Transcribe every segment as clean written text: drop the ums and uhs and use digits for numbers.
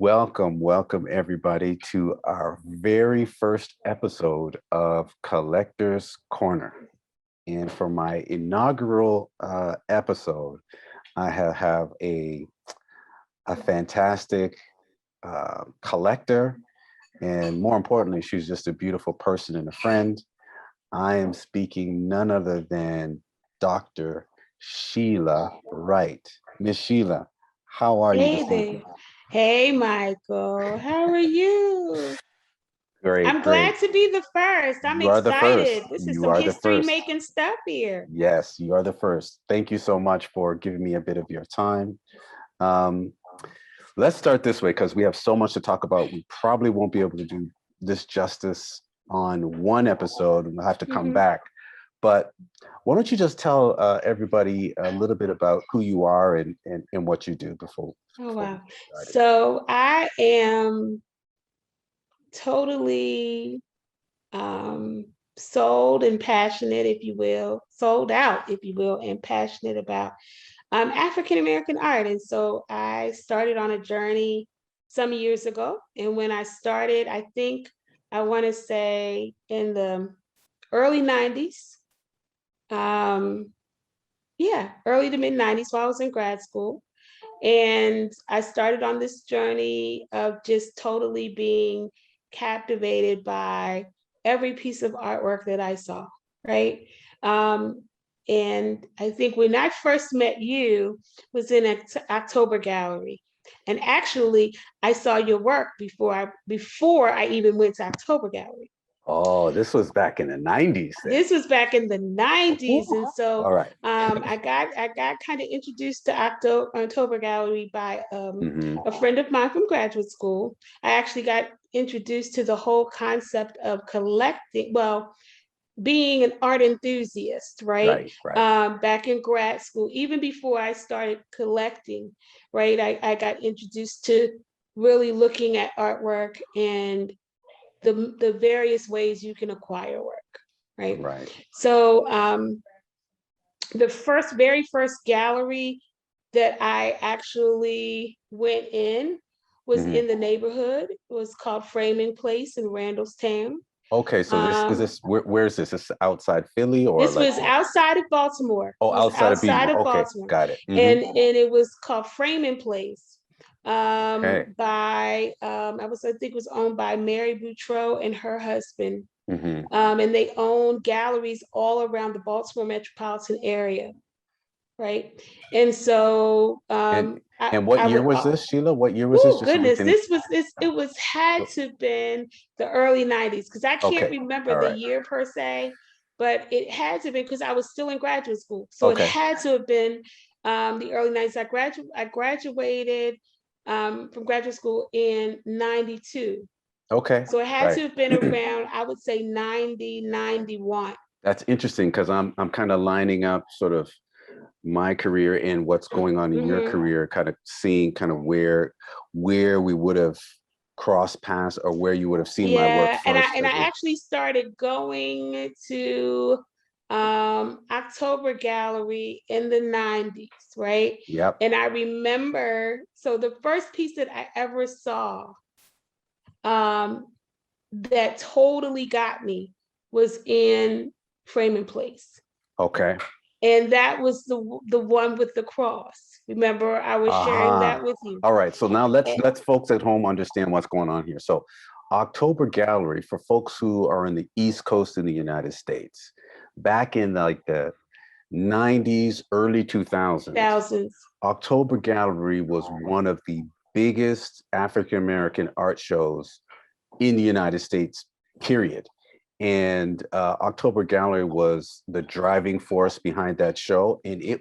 Welcome everybody to our very first episode of Collector's Corner. And for my inaugural episode, I have a fantastic collector, and more importantly, she's just a beautiful person and a friend. I am speaking none other than Dr. Shelia Wright. Miss Shelia, how are you Hey this evening? there. Hey, Michael. How are you? Great, I'm great. glad to be the first. I'm You are the first. excited. This is You some are the history first. making stuff here. Yes, you are the first. Thank you so much for giving me a bit of your time. Um, let's start this way because we have so much to talk about. We probably won't be able to do this justice on one episode, and we'll have to come Mhm. back. But why don't you just tell everybody a little bit about who you are and what you do Oh, before we wow. get started? So I am totally um, sold and passionate, if you will, sold out, if you will, and passionate about African American art. And so I started on a journey some years ago. And when I started, I think I want to say in the early 90s. Um, yeah, early to mid 90s while I was in grad school. And I started on this journey of just totally being captivated by every piece of artwork that I saw, right? Um, and I think when I first met you was in October Gallery. And actually, I saw your work before I even went to October Gallery. Oh, this was back in the 90s then. This was back in the 90s. And so All right. I got kind of introduced to October Gallery by Hmm. a friend of mine from graduate school. I actually got introduced to the whole concept of collecting, well, being an art enthusiast, right? Right, right. Back in grad school, even before I started collecting, right? I got introduced to really looking at artwork and the various ways you can acquire work, right? Right. So the very first gallery that I actually went in was Hmm. in the neighborhood. It was called Framing Place in Randallstown. Okay, so this is Um, this where is this? Is this outside Philly or this like was outside of Baltimore. oh It was outside of outside Beaver? of Okay, Baltimore, got it. and it was called Framing Place Okay. by I think it was owned by Mary Boutreau and her husband. Hmm. And they own galleries all around the Baltimore metropolitan area, right? And so And I, and what I year would, was this, Sheila? What year was this? oh Just so we goodness, can. it was had to have been the early 90s because I can't Okay. remember All the right. year per se, but it had to have been because I was still in graduate school. So it Okay. had to have been the early 90s. I graduated from graduate school in 92. Okay. So it had Right. to have been around, I would say 90, 91. That's interesting because I'm kind of lining up sort of my career and what's going on in your Mm-hmm. career, kind of seeing kind of where we would have crossed paths or where you would have seen my work Yeah, and I first and as I well. actually started going to October Gallery in the 90s, right? Yep. And I remember, so the first piece that I ever saw um that totally got me was in Frame and Place. Okay. And that was the one with the cross. Remember, I was sharing Uh-huh. that with you. All right. So now let's And, let's folks at home understand what's going on here. So October Gallery, for folks who are in the East Coast in the United States, back in like the 90s, early 2000s, thousands. October Gallery was one of the biggest African American art shows in the United States, period. And October Gallery was the driving force behind that show, and we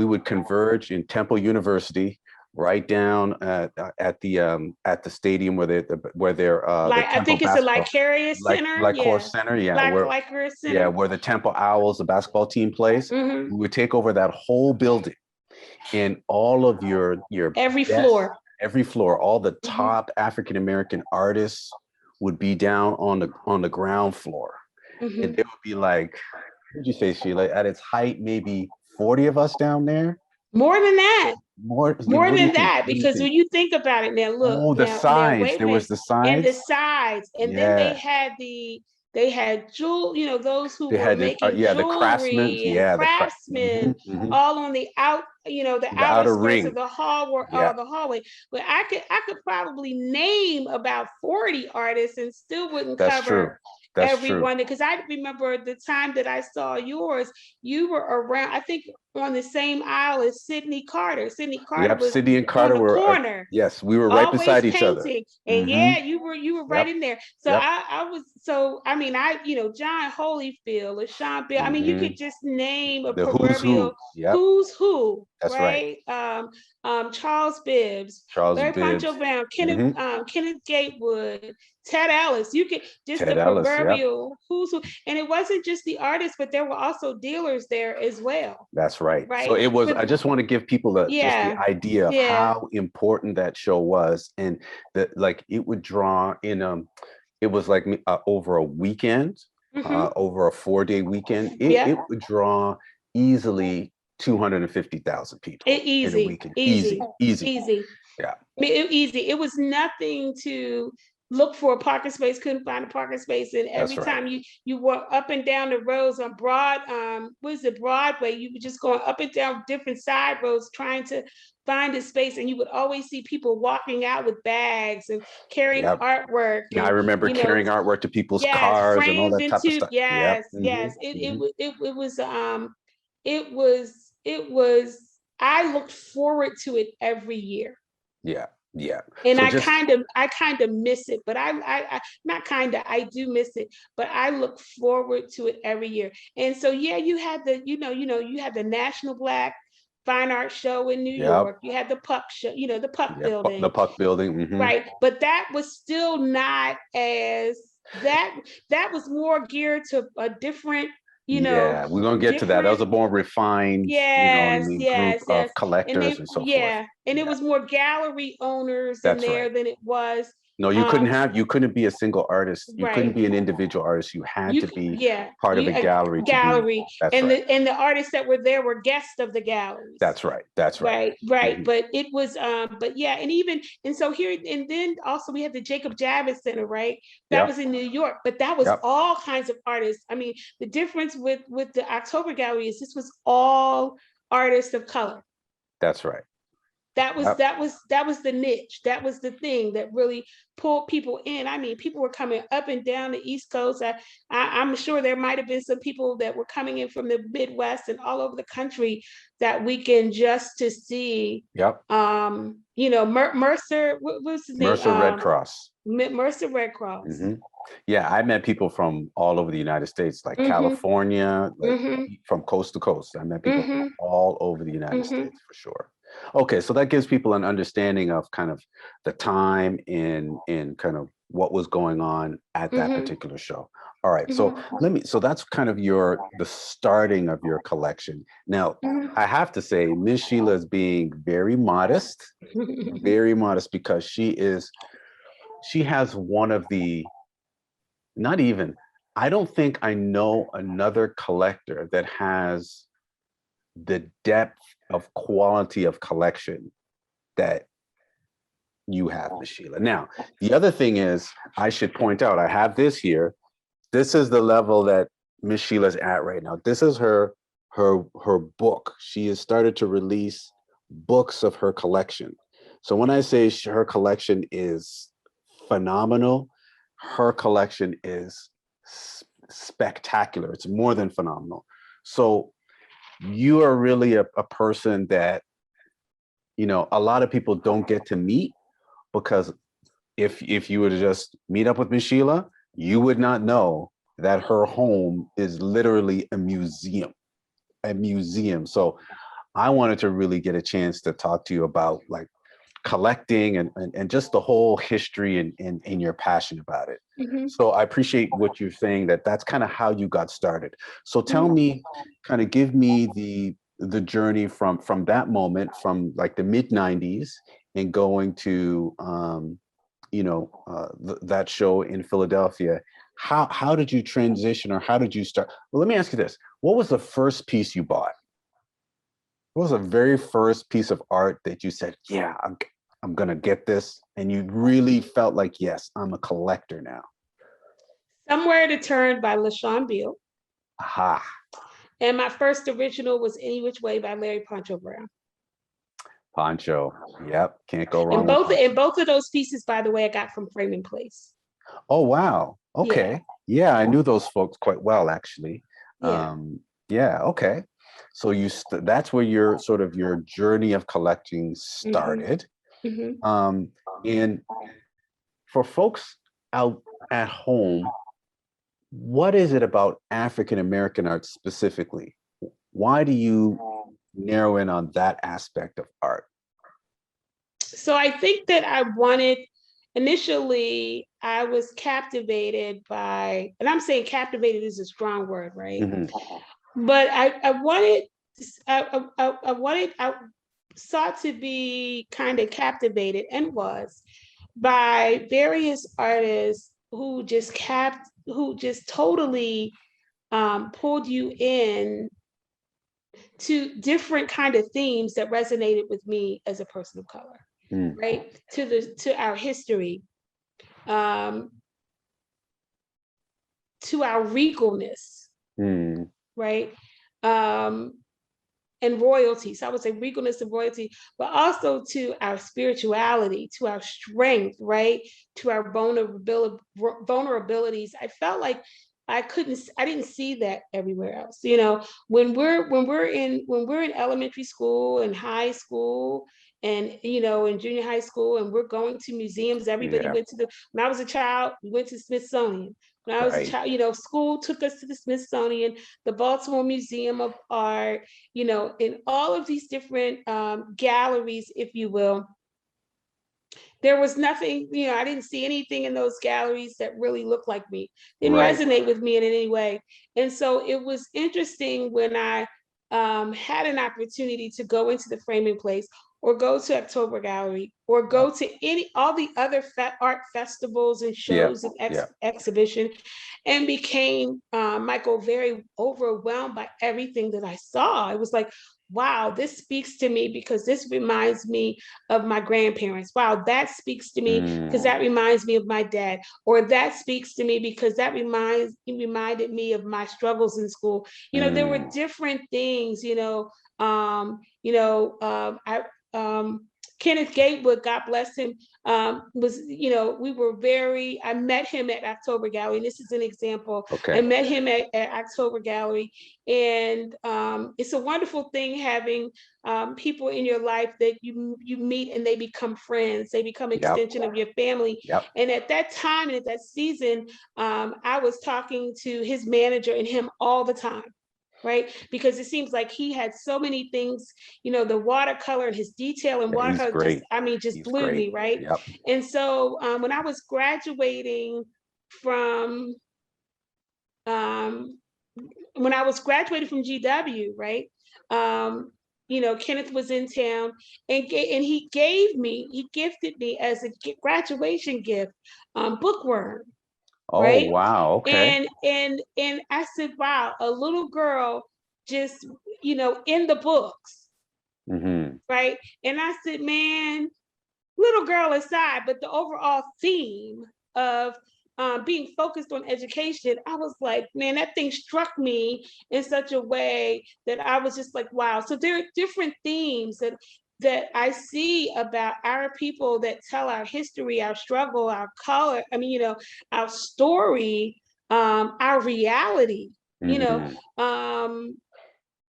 would converge in Temple University, right down at the stadium where the Like I Temple think it's a basketball Lycarius Center. like Yeah. course center, yeah, Like Lycarius Center. where the Temple Owls, the basketball team plays. Hmm. We would take over that whole building, and all of your Every best floor. every floor, all the Hmm. top African American artists would be down on the ground floor, and Hmm. there would be like, what did you say, Sheila? At its height, maybe 40 of us down there. More than that. More what do you than think? that, What do you because think? when you think about it now, look, Oh, the now sides. wait a There minute, was the and the sides. sides, and then Yeah. they had jewel, those who They were had making the craftsmen. jewelry and Yeah, craftsmen all on the the the outer outer skirts of ring. the Yeah, the hallway. But I could probably name about 40 artists and still wouldn't that's true. cover That's true. everyone, because I remember the time that I saw yours, you were around, I think, on the same aisle as Sydney Carter. Sydney Carter Yep, was Sydney and on Carter the were, corner, yes, we were right always beside each other. painting. And Hmm. yeah, you were right Yep, in there. So yep. I was, so I mean, John Holyfield, LaShawn Bill, I mean, you Hmm. could just name a The who's proverbial who. Yep, who's who, that's right. right? Charles Bibbs, Charles Larry Pancho Bibbs. Brown, Hmm. Kenneth Gatewood, Ted Ellis. You could just the Ted Ellis. Yep, proverbial who's who. And it wasn't just the artists, but there were also dealers there as well, that's right. So right? it was. So I just want to give people just the yeah, idea of yeah. how important that show was, and that like it would draw in. It was like over a weekend, Mm-hmm. over a 4-day weekend. It Yep. would draw easily 250,000 people in a Easy, weekend. easy, Easy, easy. easy. Yeah, I mean, easy. It was nothing to look for a parking space, couldn't find a parking space. And that's every right. time you walk up and down the roads on what is it, Broadway, you were just going up and down different side roads trying to find a space. And you would always see people walking out with bags and carrying Yep. artwork I and, remember carrying artwork to people's yes, cars and all framed that type of into, stuff. Yep. yes, Hmm. yes. Hmm. It was, I looked forward to it every year. Yeah. Yeah. And So just I kind of miss it, but I not kind of, I do miss it, but I look forward to it every year. And so, yeah, you had you had the National Black Fine Art Show in New yep. York. You had the Puck Show, the Puck Yep. The Building, Puck Building. Hmm. right? But that was still not as that that was more geared to a different, Yeah, we're gonna get to that. That was different. a more refined, what I Yes, mean, group yes, yes. of And collectors they, and so forth. yeah, and it Yeah, was more gallery owners in that's there right. than it was. No, Um, you couldn't be a single artist. You couldn't right. be an individual artist. You had to be Yeah, part of you a gallery to be. gallery, That's right. and the artists that were there were guests of the galleries. That's right. That's right. Right, right. Hmm. But it was, but yeah, and so here, and then also we had the Jacob Javits Center, right? That Yep. was in New York, but that was Yep. all kinds of artists. I mean, the difference with the October Gallery is this was all artists of color. That's right. Yep. That was the niche. That was the thing that really pulled people in. I mean, people were coming up and down the East Coast. I'm sure there might have been some people that were coming in from the Midwest and all over the country that weekend just to see. Yep. Mercer. What was his name? Mercer Red Cross. Mercer Red Cross. Hmm. Yeah, I met people from all over the United States, like Mm-hmm. California, like Mm-hmm. from coast to coast. I met people from Mm-hmm. all over the United Mm-hmm. States for sure. Okay, so that gives people an understanding of kind of the time in kind of what was going on at that Mm-hmm. particular show. All right, so Mm-hmm. so that's kind of the starting of your collection. Now, I have to say, Miss Sheila is being Mm-hmm. very modest because she has one of the not even, I don't think I know another collector that has the depth of quality of collection that you have, Miss Sheila. Now, the other thing is, I should point out, I have this here. This is the level that Miss Sheila's at right now. This is her book. She has started to release books of her collection. So when I say her collection is phenomenal, her collection is spectacular. It's more than phenomenal. So you are really a person that, a lot of people don't get to meet, because if you were to just meet up with Miss Sheila, you would not know that her home is literally a museum, a museum. So I wanted to really get a chance to talk to you about like collecting and just the whole history and your passion about it. Mm-hmm. So I appreciate what you're saying, that's kind of how you got started. So tell Mm-hmm. me, kind of give me the journey from that moment, from like the mid 90s and going to that show in Philadelphia. How did you transition, or how did you start? Well, let me ask you this. What was the first piece you bought? What was the very first piece of art that you said, yeah, I'm gonna get this, and you really felt like, yes, I'm a collector now? Somewhere to Turn by LaShawn Beal. Aha, And my first original was Any Which Way by Larry Poncho Brown. Poncho. Yep, can't go And wrong with Poncho. both of those pieces, by the way, I got from Frame and Place. Oh wow. Yeah, Okay. Yeah, I knew those folks quite well actually. yeah. Yeah, okay. So that's where your sort of your journey of collecting Mm-hmm. started. Mm-hmm. Um, and for folks out at home, what is it about African American art specifically? Why do you narrow in on that aspect of art? So I think that I wanted, initially, I was captivated by, and I'm saying captivated is a strong word, right? Mhm. But I wanted, I wanted, I sought to be kind of captivated, and was, by various artists who just totally pulled you in to different kind of themes that resonated with me as a person of color, Mm, right? To our history, um, to our regalness, mm, right? Um, and royalty. So I would say regalness and royalty, but also to our spirituality, to our strength, right? To our vulnerabilities. I felt like I didn't see that everywhere else. You know, when we're in elementary school and high school and, you know, in junior high school, and we're going to museums. Everybody yeah, went to the, when I was a child, we went to Smithsonian. When I was a right. child, you know, school took us to the Smithsonian, the Baltimore Museum of Art, you know, in all of these different galleries, if you will. There was nothing, you know, I didn't see anything in those galleries that really looked like me, didn't Right. resonate with me in any way. And so it was interesting when I had an opportunity to go into the Framing Place, or go to October Gallery, or go Yep. to all the other art festivals and Yep. shows and Yep. exhibition, and became, Michael, very overwhelmed by everything that I saw. It was like, wow, this speaks to me because this reminds me of my grandparents. Wow, that speaks to me because Mm, that reminds me of my dad. Or that speaks to me because that reminded me of my struggles in school. You know, there were mm, different things, I Kenneth Gatewood, God bless him, was, you know, I met him at October Gallery. And this is an example. I okay. met him at October Gallery. And it's a wonderful thing having people in your life that you meet, and they become friends. They become Yep. extension of your family. Yep. And at that time and at that season, I was talking to his manager and him all the time, right? Because it seems like he had so many things, you know, the watercolor and his detail and Yeah, he's watercolor just, great. I mean, just He's blew great. me, right? Yep. And so when I was graduating from, um, from GW, right? Um, you know, Kenneth was in town, and he gifted me as a graduation gift, bookworm, Oh, right? wow. Okay. And I said, wow, a little girl just, you know, in the books, Hmm. right? And I said, man, little girl aside, but the overall theme of being focused on education, I was like, man, that thing struck me in such a way that I was just like, wow. So there are different themes that I see about our people that tell our history, our struggle, our color. I mean, you know, our story, our reality. You know, Hmm.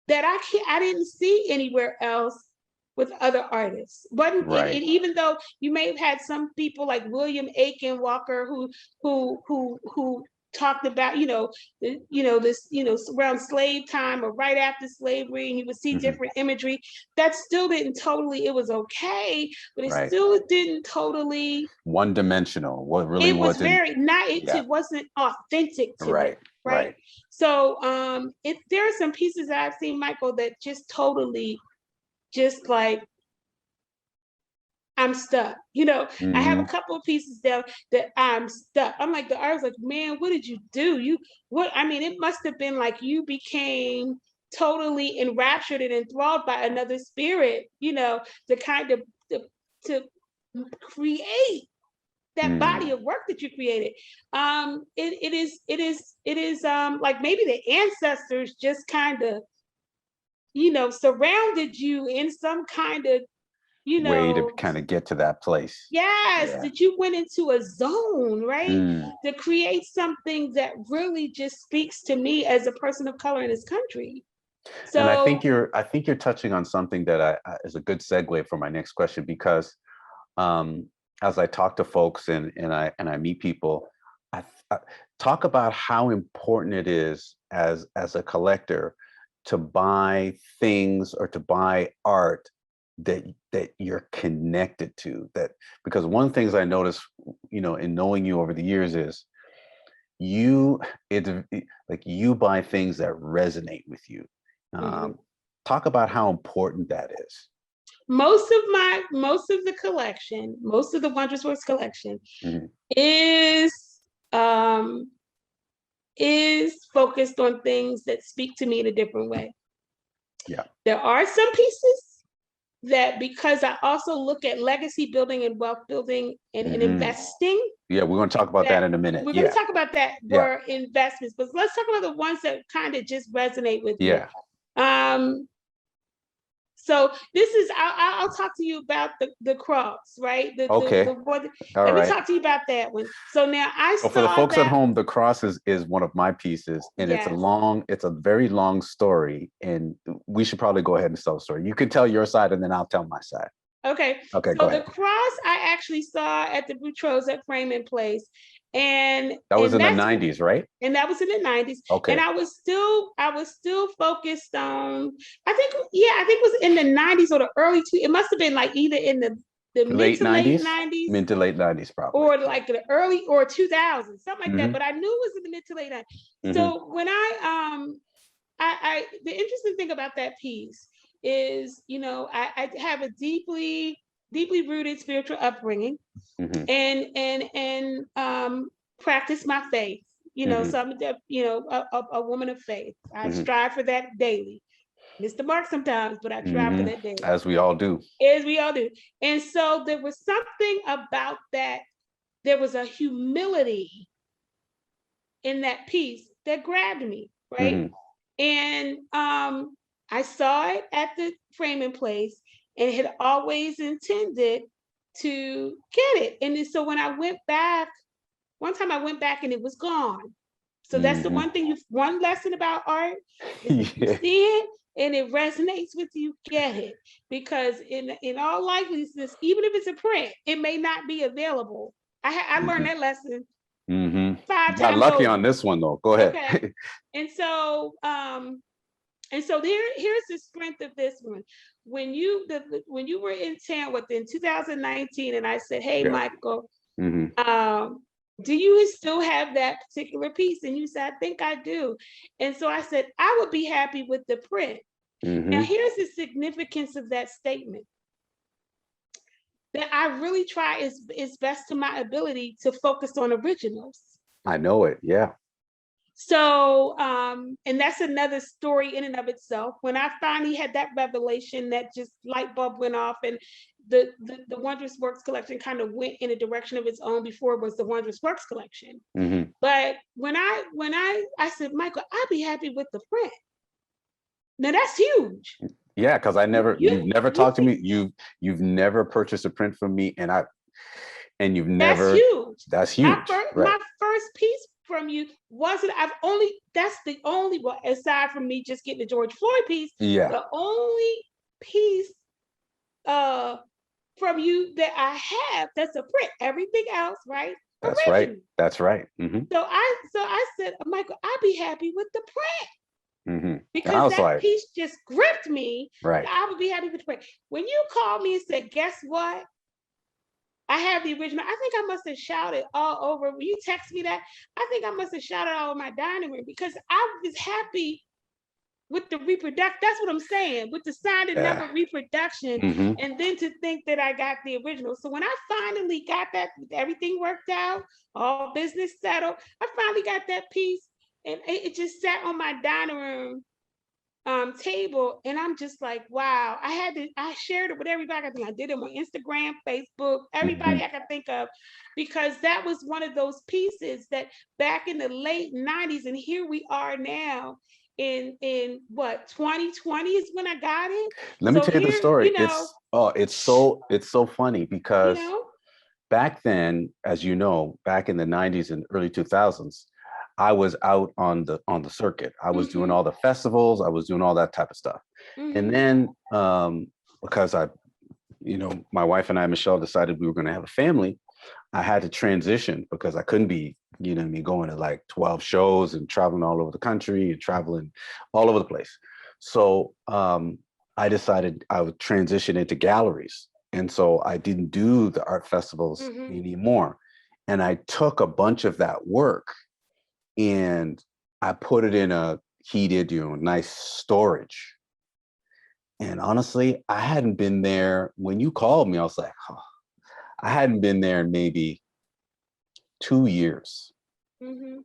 that I didn't see anywhere else with other artists. But Right. even though you may have had some people like William Aiken Walker who talked about, this, around slave time or right after slavery, and you would see Hmm. different imagery, that still didn't totally, it was okay, but it Right. still didn't totally, One dimensional. What really it was wasn't. very not, Yeah. it wasn't authentic to me, Right. right? Right. So there are some pieces that I've seen, Michael, that just totally, just like, I'm stuck. You know, I have a Hmm. couple of pieces that I'm stuck. I'm like, the artist, like, man, what did you do? What, I mean, it must have been like you became totally enraptured and enthralled by another spirit, the kind of to create that body of work that you created. It is like maybe the ancestors just kind of, surrounded you in some kind of, way to kind of get to that place. yes, Yeah. that you went into a zone, right? Mm. To create something that really just speaks to me as a person of color in this country. So, And I think you're touching on something that is a good segue for my next question, because as I talk to folks and I meet people, I talk about how important it is as a collector to buy things or to buy art that you're connected to. That, because one of the things I noticed, in knowing you over the years is it's like you buy things that resonate with you. Talk about how important that is. most of the collection, most of the Wondrous Works collection Mhm. um is focused on things that speak to me in a different way. Yeah. There are some pieces that, because I also look at legacy building and wealth building and investing. Yeah, we're going to talk about that in a minute. We're going to talk about that Yeah. for investments, but let's talk about the ones that kind of just resonate with me. Yeah. So this is, I'll talk to you about the cross, right? Okay. Let me talk to you about that one. So now So for the folks at home, the cross is one of my pieces, and Yes. it's a very long story, and we should probably go ahead and tell the story. You can tell your side, and then I'll tell my side. Okay. Okay, so go the ahead. cross I actually saw at the Boutros at Frame and Place, and That was in the that's 90s, right? and that was in the 90s. Okay. And I was still focused on, I think it was in the 90s or the early it must have been like either in the mid to late 90s, mid to late 90s probably, or like the early or 2000s, something like that. Mhm. But I knew it was in the mid to late 90s. So when I the interesting thing about that piece is, I have a deeply rooted spiritual upbringing, and practice my faith. So I'm a woman of faith. I strive for that daily. Miss the mark sometimes, but I strive for that daily. As we all do. As we all do. And so there was something about that. There was a humility in that piece that grabbed me, right? And I saw it at the Frame and Place, and had always intended to get it. And so when I went back, one time I went back and it was gone. So that's the one lesson about art is if you see it and it resonates with you, get it. Because in all likeliness, even if it's a print, it may not be available. I learned that lesson 5 times. Got lucky over. on this one though. Go ahead. Okay. And so here's the strength of this one. When you were in town within 2019, and I said, "Hey, Michael, do you still have that particular piece?" And you said, "I think I do." And so I said, "I would be happy with the print." Now, here's the significance of that statement. That I really try is best to my ability to focus on originals. I know it. Yeah. So, and that's another story in and of itself. When I finally had that revelation, that just light bulb went off, and the Wondrous Works collection kind of went in a direction of its own before it was the Wondrous Works collection. But when I said, "Michael, I'd be happy with the print." Now that's huge. Yeah, because you've never talked to me. You've never purchased a print from me, and you've never. That's huge. My first piece from you wasn't. That's the only one, aside from me just getting the George Floyd piece. Yeah. The only piece from you that I have that's a print. Everything else, right? That's original. right. That's right. So I said, "Michael, I'd be happy with the print." Because that piece just gripped me. Right. I would be happy with the print. When you called me and said, "Guess what? I have the original," I think I must have shouted all over. When you text me that, I think I must have shouted all over my dining room, because I was happy with the reproduction. That's what I'm saying, with the signed and number reproduction. And then to think that I got the original. So when I finally got that, everything worked out, all business settled, I finally got that piece, and it just sat on my dining room table, and I'm just like, wow. I shared it with everybody. I think I did it on Instagram, Facebook, everybody Mhm. I could think of, because that was one of those pieces that back in the late 90s, and here we are now in what, 2020 is when I got it. Let me So tell you the here, story. It's so funny you because know, back then, as you know, back in the 90s and early 2000s, I was out on the circuit. I was doing mm-hmm, all the festivals, I was doing all that type of stuff. And mm-hmm, then because my wife and I, Michelle, decided we were going to have a family, I had to transition because I couldn't be, what I mean, going to like 12 shows and traveling all over the country and traveling all over the place. So I decided I would transition into galleries. And so I didn't do the art festivals mm-hmm. anymore. And I took a bunch of that work and I put it in a heated, nice storage. And honestly, I hadn't been there when you called me. I was like, oh, I hadn't been there in maybe 2 years. Mm-hmm.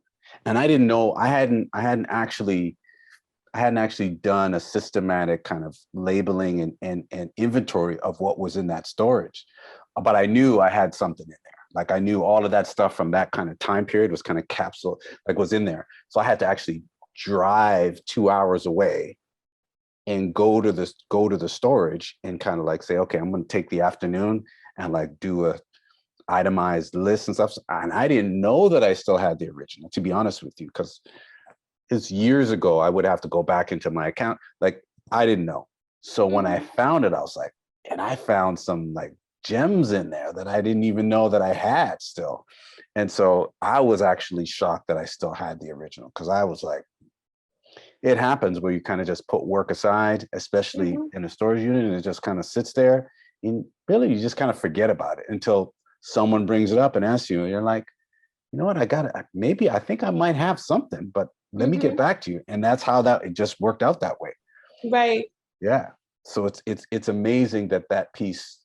And I didn't know I hadn't actually done a systematic kind of labeling and inventory of what was in that storage. But I knew I had something in there. Like I knew all of that stuff from that kind of time period was kind of capsule, like was in there. So I had to actually drive 2 hours away and go to the storage and kind of like say, okay, I'm going to take the afternoon and like do a itemized list and stuff. And I didn't know that I still had the original, to be honest with you, because it's years ago. I would have to go back into my account. Like I didn't know. So when I Mm-hmm. found it, I was like, and I found some like gems in there that I didn't even know that I had still. And so I was actually shocked that I still had the original because I was like, it happens where you kind of just put work aside, especially Mm-hmm. in a storage unit, and it just kind of sits there. And really, you just kind of forget about it until someone brings it up and asks you. And you're like, you know what? I got it. Maybe I think I might have something, but let me get Mm-hmm. back to you. And that's how it just worked out that way. Right. Yeah. So it's amazing that that piece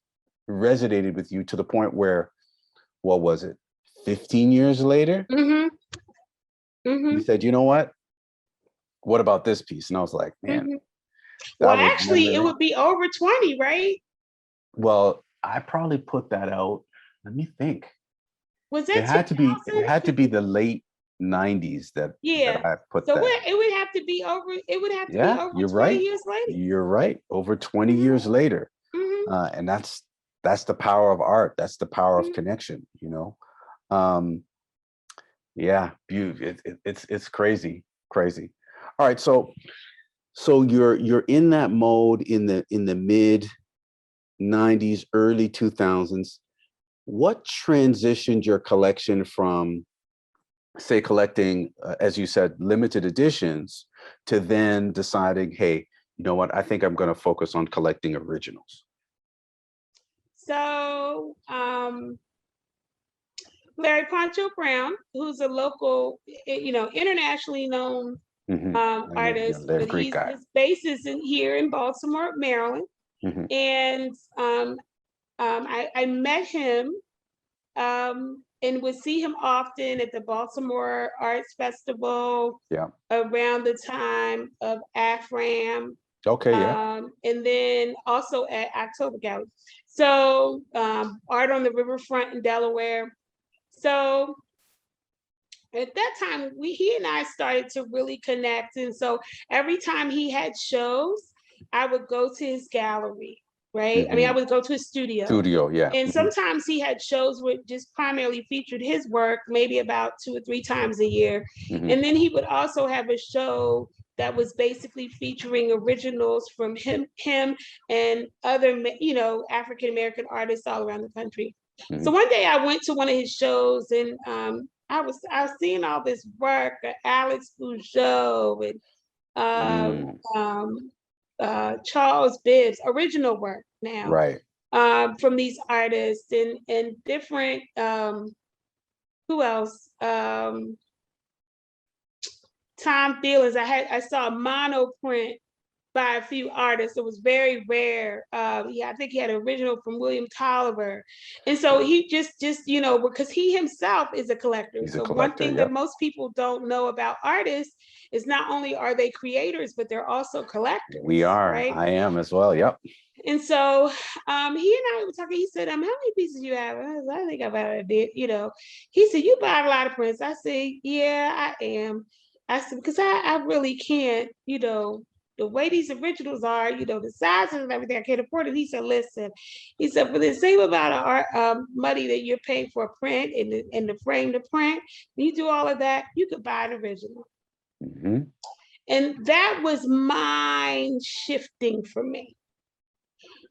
resonated with you to the point where, what was it? 15 years later, Mm-hmm. you Mm-hmm. said, you know what about this piece? And I was like, man, Mm-hmm. Well, that was actually, memory it lane. would be over 20, right? Well, I probably put that out. Let me think. Was It that had to be it 2000? had to be the late 90s that Yeah. I put So that. what, it would have to be over, it would have to be Yeah, over you're 20 right. years later. You're right. Over 20 Mm-hmm. years later. Mm-hmm. And that's the power of art. That's the power of Mm-hmm. connection. Um, yeah, it's crazy, crazy. All right, so you're in that mode in the mid 90s, early 2000s. What transitioned your collection from, say, collecting, as you said, limited editions, to then deciding, hey, you know what? I think I'm going to focus on collecting originals. So, Larry Poncho Brown, who's a local, internationally known Yeah, artist, they're a but great guy. his base is here in Baltimore, Maryland. Hmm. And I met him and would see him often at the Baltimore Arts Festival Yeah. around the time of AFRAM, Okay. Yeah. and then also at October Gallery. So art on the riverfront in Delaware. So at that time, he and I started to really connect, and so every time he had shows, I would go to his gallery. Right? I mean, I Hmm. would go to his studio, Studio. Yeah. and Hmm. sometimes he had shows which just primarily featured his work, maybe about 2 or 3 times a year. Hmm. And then he would also have a show that was basically featuring originals from him and other, African American artists all around the country. So Hmm. one day I went to one of his shows, and I was seeing all this work of Alex Bugeaud and Mm. Charles Bibbs, original work now, Right. from these artists and different, who else? Tom Feelings. I saw a mono print by a few artists. It was very rare. Yeah, I think he had an original from William Tolliver. And so he just, because he himself is a collector. He's a So one collector. thing that Yep. most people don't know about artists is not only are they creators, but they're also We collectors, are. right? I am as well. Yep. And so he and I were talking. He said, how many pieces you have? I think about it a bit, He said, you buy a lot of prints. I said, yeah, I am. I said, because I really can't, the way these originals are, the sizes and everything, I can't afford it. He said, listen, he said, for the same amount of art money that you're paying for a print and the frame to print, when you do all of that, you could buy an original. Mm-hmm. And that was mind shifting for me.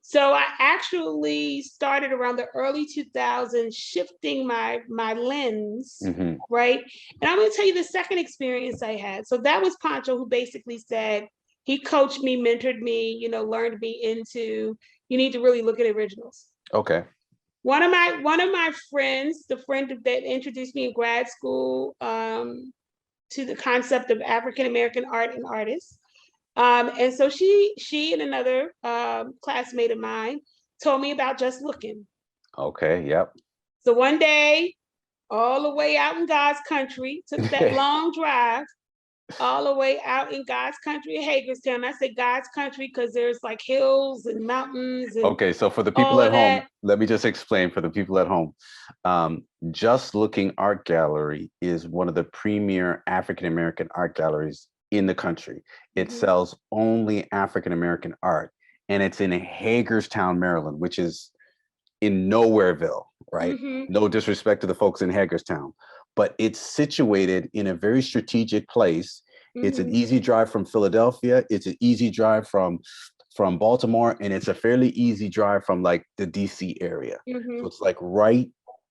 So I actually started around the early 2000s, shifting my lens, Mm-hmm. right? And I'm going to tell you the second experience I had. So that was Pancho, who basically said, he coached me, mentored me, learned me into, you need to really look at originals. Okay. One of my friends, the friend that introduced me in grad school to the concept of African American art and artists. And so she and another classmate of mine told me about Just Looking. Okay. Yep. So one day, all the way out in God's country, took that long drive, all the way out in God's country, Hagerstown. I say God's country because there's like hills and mountains and Okay, so for the people all at of home, that. let me just explain for the people at home. Just Looking Art Gallery is one of the premier African American art galleries in the country. It sells only African American art, and it's in Hagerstown, Maryland, which is in Nowhereville, right? No disrespect to the folks in Hagerstown, but it's situated in a very strategic place. It's an easy drive from Philadelphia. It's an easy drive from Baltimore, and it's a fairly easy drive from like the DC area. So it's like right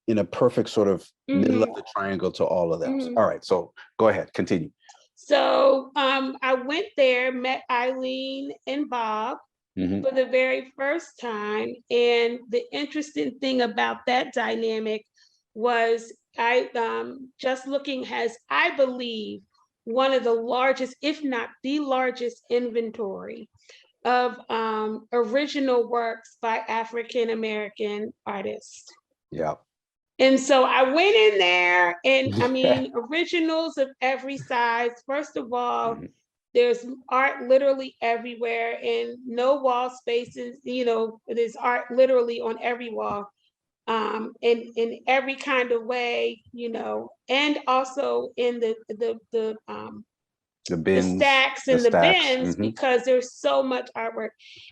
in a perfect sort of middle of the triangle to all of them. So, all right, so go ahead, continue. So I went there, met Eileen and Bob for the very first time. And the interesting thing about that dynamic was Just Looking has, I believe, one of the largest, if not the largest inventory of original works by African American artists. Yeah. And so I went in there, and I mean, originals of every size. First of all, there's art literally everywhere, and no wall spaces. There's art literally on every wall, in every kind of way. And also in the bins, stacks and the stacks. bins, because there's so much artwork,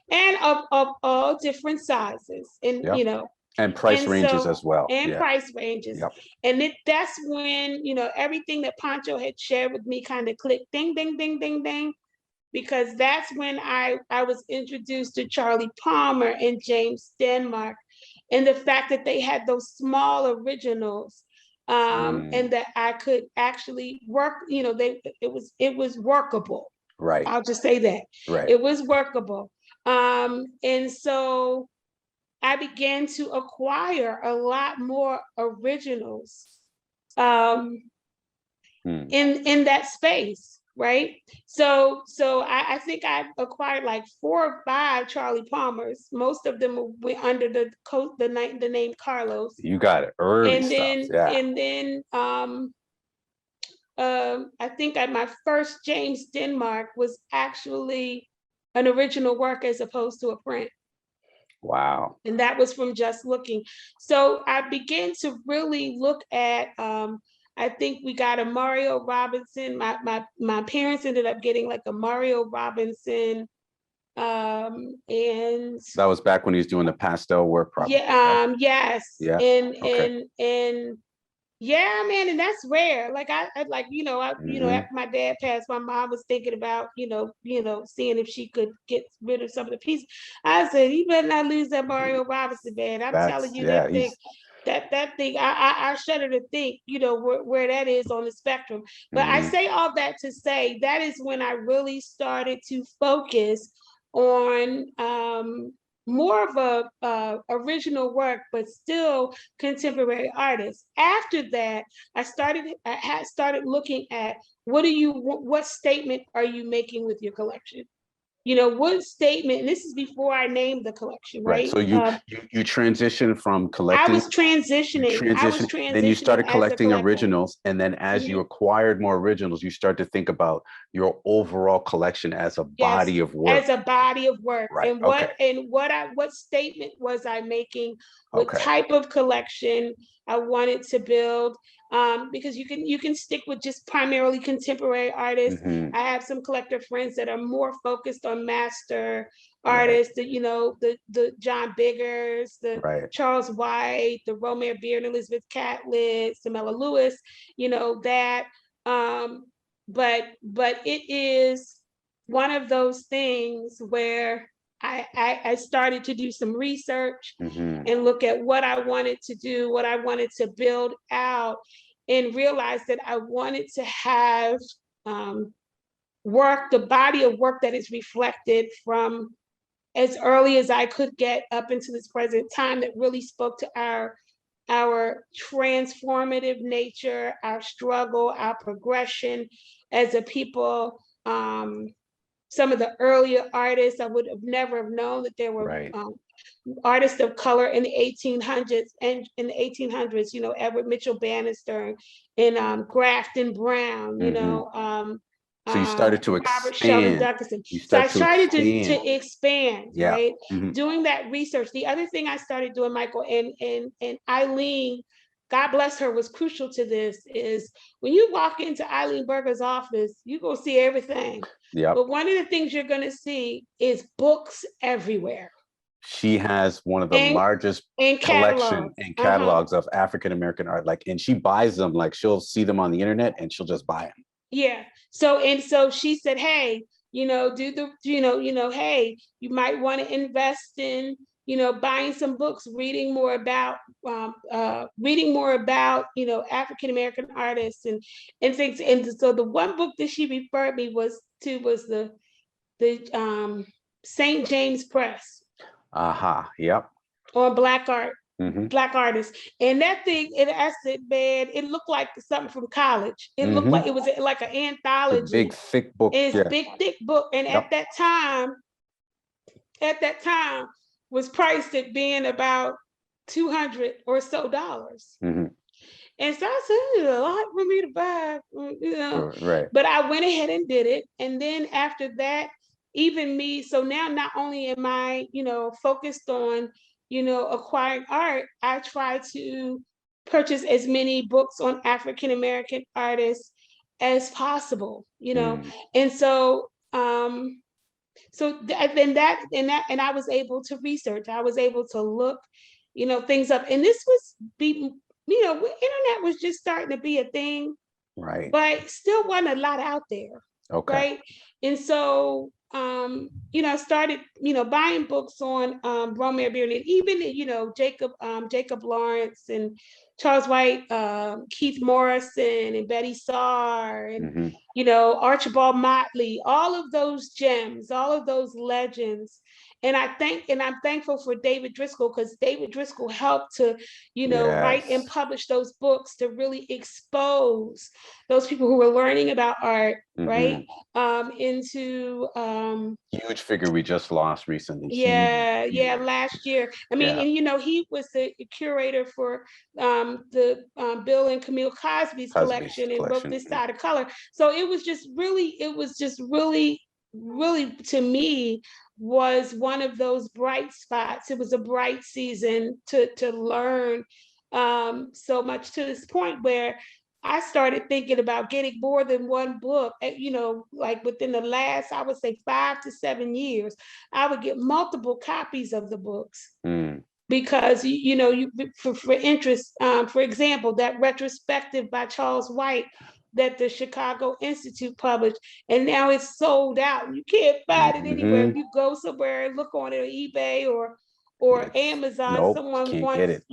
and of all different sizes, and and price ranges as well. And price ranges. Yep. And that's when everything that Pancho had shared with me kind of clicked, ding ding ding ding ding, because that's when I was introduced to Charlie Palmer and James Denmark, and the fact that they had those small originals, and that I could actually work. It was workable. Right. I'll just say that. Right. It was workable. And so I began to acquire a lot more originals in that space, right? So I think I acquired like 4 or 5 Charlie Palmers. Most of them went under the name Carlos. You got it. Early and stuff. then Yeah. and then I think my first James Denmark was actually an original work as opposed to a print. Wow. And that was from Just Looking. So I began to really look at, I think we got a Mario Robinson. My parents ended up getting like a Mario Robinson. And that was back when he was doing the pastel work, probably. Yeah, yes. Yeah. And yeah, man, and that's rare. Like I like, after my dad passed, my mom was thinking about, seeing if she could get rid of some of the pieces. I said, you better not lose that Mario Robinson, man. I'm telling you, that thing, that thing, I shudder to think, where that is on the spectrum. But I say all that to say that is when I really started to focus on more of a original work, but still contemporary artists. After that, I had started looking at what statement are you making with your collection? what statement, and this is before I named the collection, Right. right? So you transitioned from I collecting, was you transitioning. I was transitioned, then you transitioning started as a collecting collector. originals, and then as you Mhm. acquired more originals, you start to think about your overall collection as a Yes, body of work. as a body of work. Right. And Okay. what statement was I making? What Okay. type of collection I wanted to build? Because you can stick with just primarily contemporary artists. Hmm. I have some collector friends that are more focused on master Right. artists, the John Biggers, the Right. Charles White, the Romare Beard, Elizabeth Catlett, Samela Lewis, that. Um, but it is one of those things where I started to do some research Hmm. and look at what I wanted to do, what I wanted to build out, and realize that I wanted to have um, the body of work that is reflected from as early as I could get up into this present time, that really spoke to our transformative nature, our struggle, our progression as a people. Some of the earlier artists, I would have never have known that there were Right. artists of color in the 1800s, and in the 1800s, Edward Mitchell Bannister and Grafton Brown, Hmm. So you started to Robert Sheldon expand. Duckerson. You So I start to started expand. to expand, Yeah. right? Hmm. Doing that research. The other thing I started doing, Michael, and Eileen, God bless her, was crucial to this, is when you walk into Eileen Berger's office, you go see everything. Yep. But one of the things you're going to see is books everywhere, She has one of the and largest collection catalogs. and Uh-huh. catalogs of African American art. Like, and she buys them. Like, she'll see them on the internet and she'll just buy them. Yeah. So she said, hey, do the, hey, you might want to invest in, buying some books, reading more about, African American artists and things. And so the one book that she referred me was the St. James Press Aha. Yep. on Black art. Hmm. Black artists. And that thing, I said, man, it looked like something from college. It looked like Hmm. it was like an The big anthology. thick book. It's Yeah. big, thick book. And Yep. at that time was priced at being about 200 or so dollars. Hmm. And so I said, it's a lot for me to buy, Right. But I went ahead and did it. And then after that, even me, so now not only am I, focused on, acquiring art, I try to purchase as many books on African American artists as possible, Mm. And and I was able to research, I was able to look, things up. And this was internet was just starting to be a thing, Right. but still wasn't a lot out there, Okay. right? And so, I started, buying books on Romare Beard, and even, Jacob Lawrence and Charles White, Keith Morrison and Betty Saar, and Hmm. Archibald Motley, all of those gems, all of those legends. And I'm thankful for David Driscoll, because David Driscoll helped to, write and Yes. publish those books to really expose those people who were learning about art, right? Hmm. Into Huge figure we just lost recently. yeah, yeah, Huge. last year. I mean, Yeah. and he was the curator for the Bill and Camille Cosby's Cosby's collection, and wrote collection. This Side of Color. So it was just really, really, to me, was one of those bright spots. It was a bright season to learn so much, to this point where I started thinking about getting more than one book, like within the last, I would say, 5 to 7 years. I would get multiple copies of the books, Mm. because for interest. For example, that retrospective by Charles White that the Chicago Institute published, and now it's sold out. You can't find it anywhere. If Hmm. you go somewhere and look on it on eBay or It's Amazon, nope. Can't get it.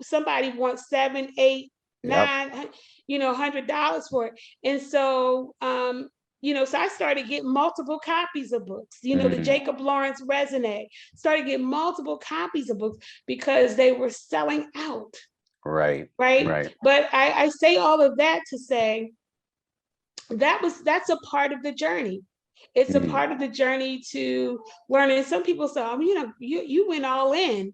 somebody wants 7, 8, Yep. 9, $100 for it. And so so I started getting multiple copies of books, the Mm. Jacob Lawrence resume, started getting multiple copies of books because they were selling out, Right. right? Right. But I say all of that to say that's a part of the journey. It's a Mm, part of the journey to learn. And some people say, you went all in,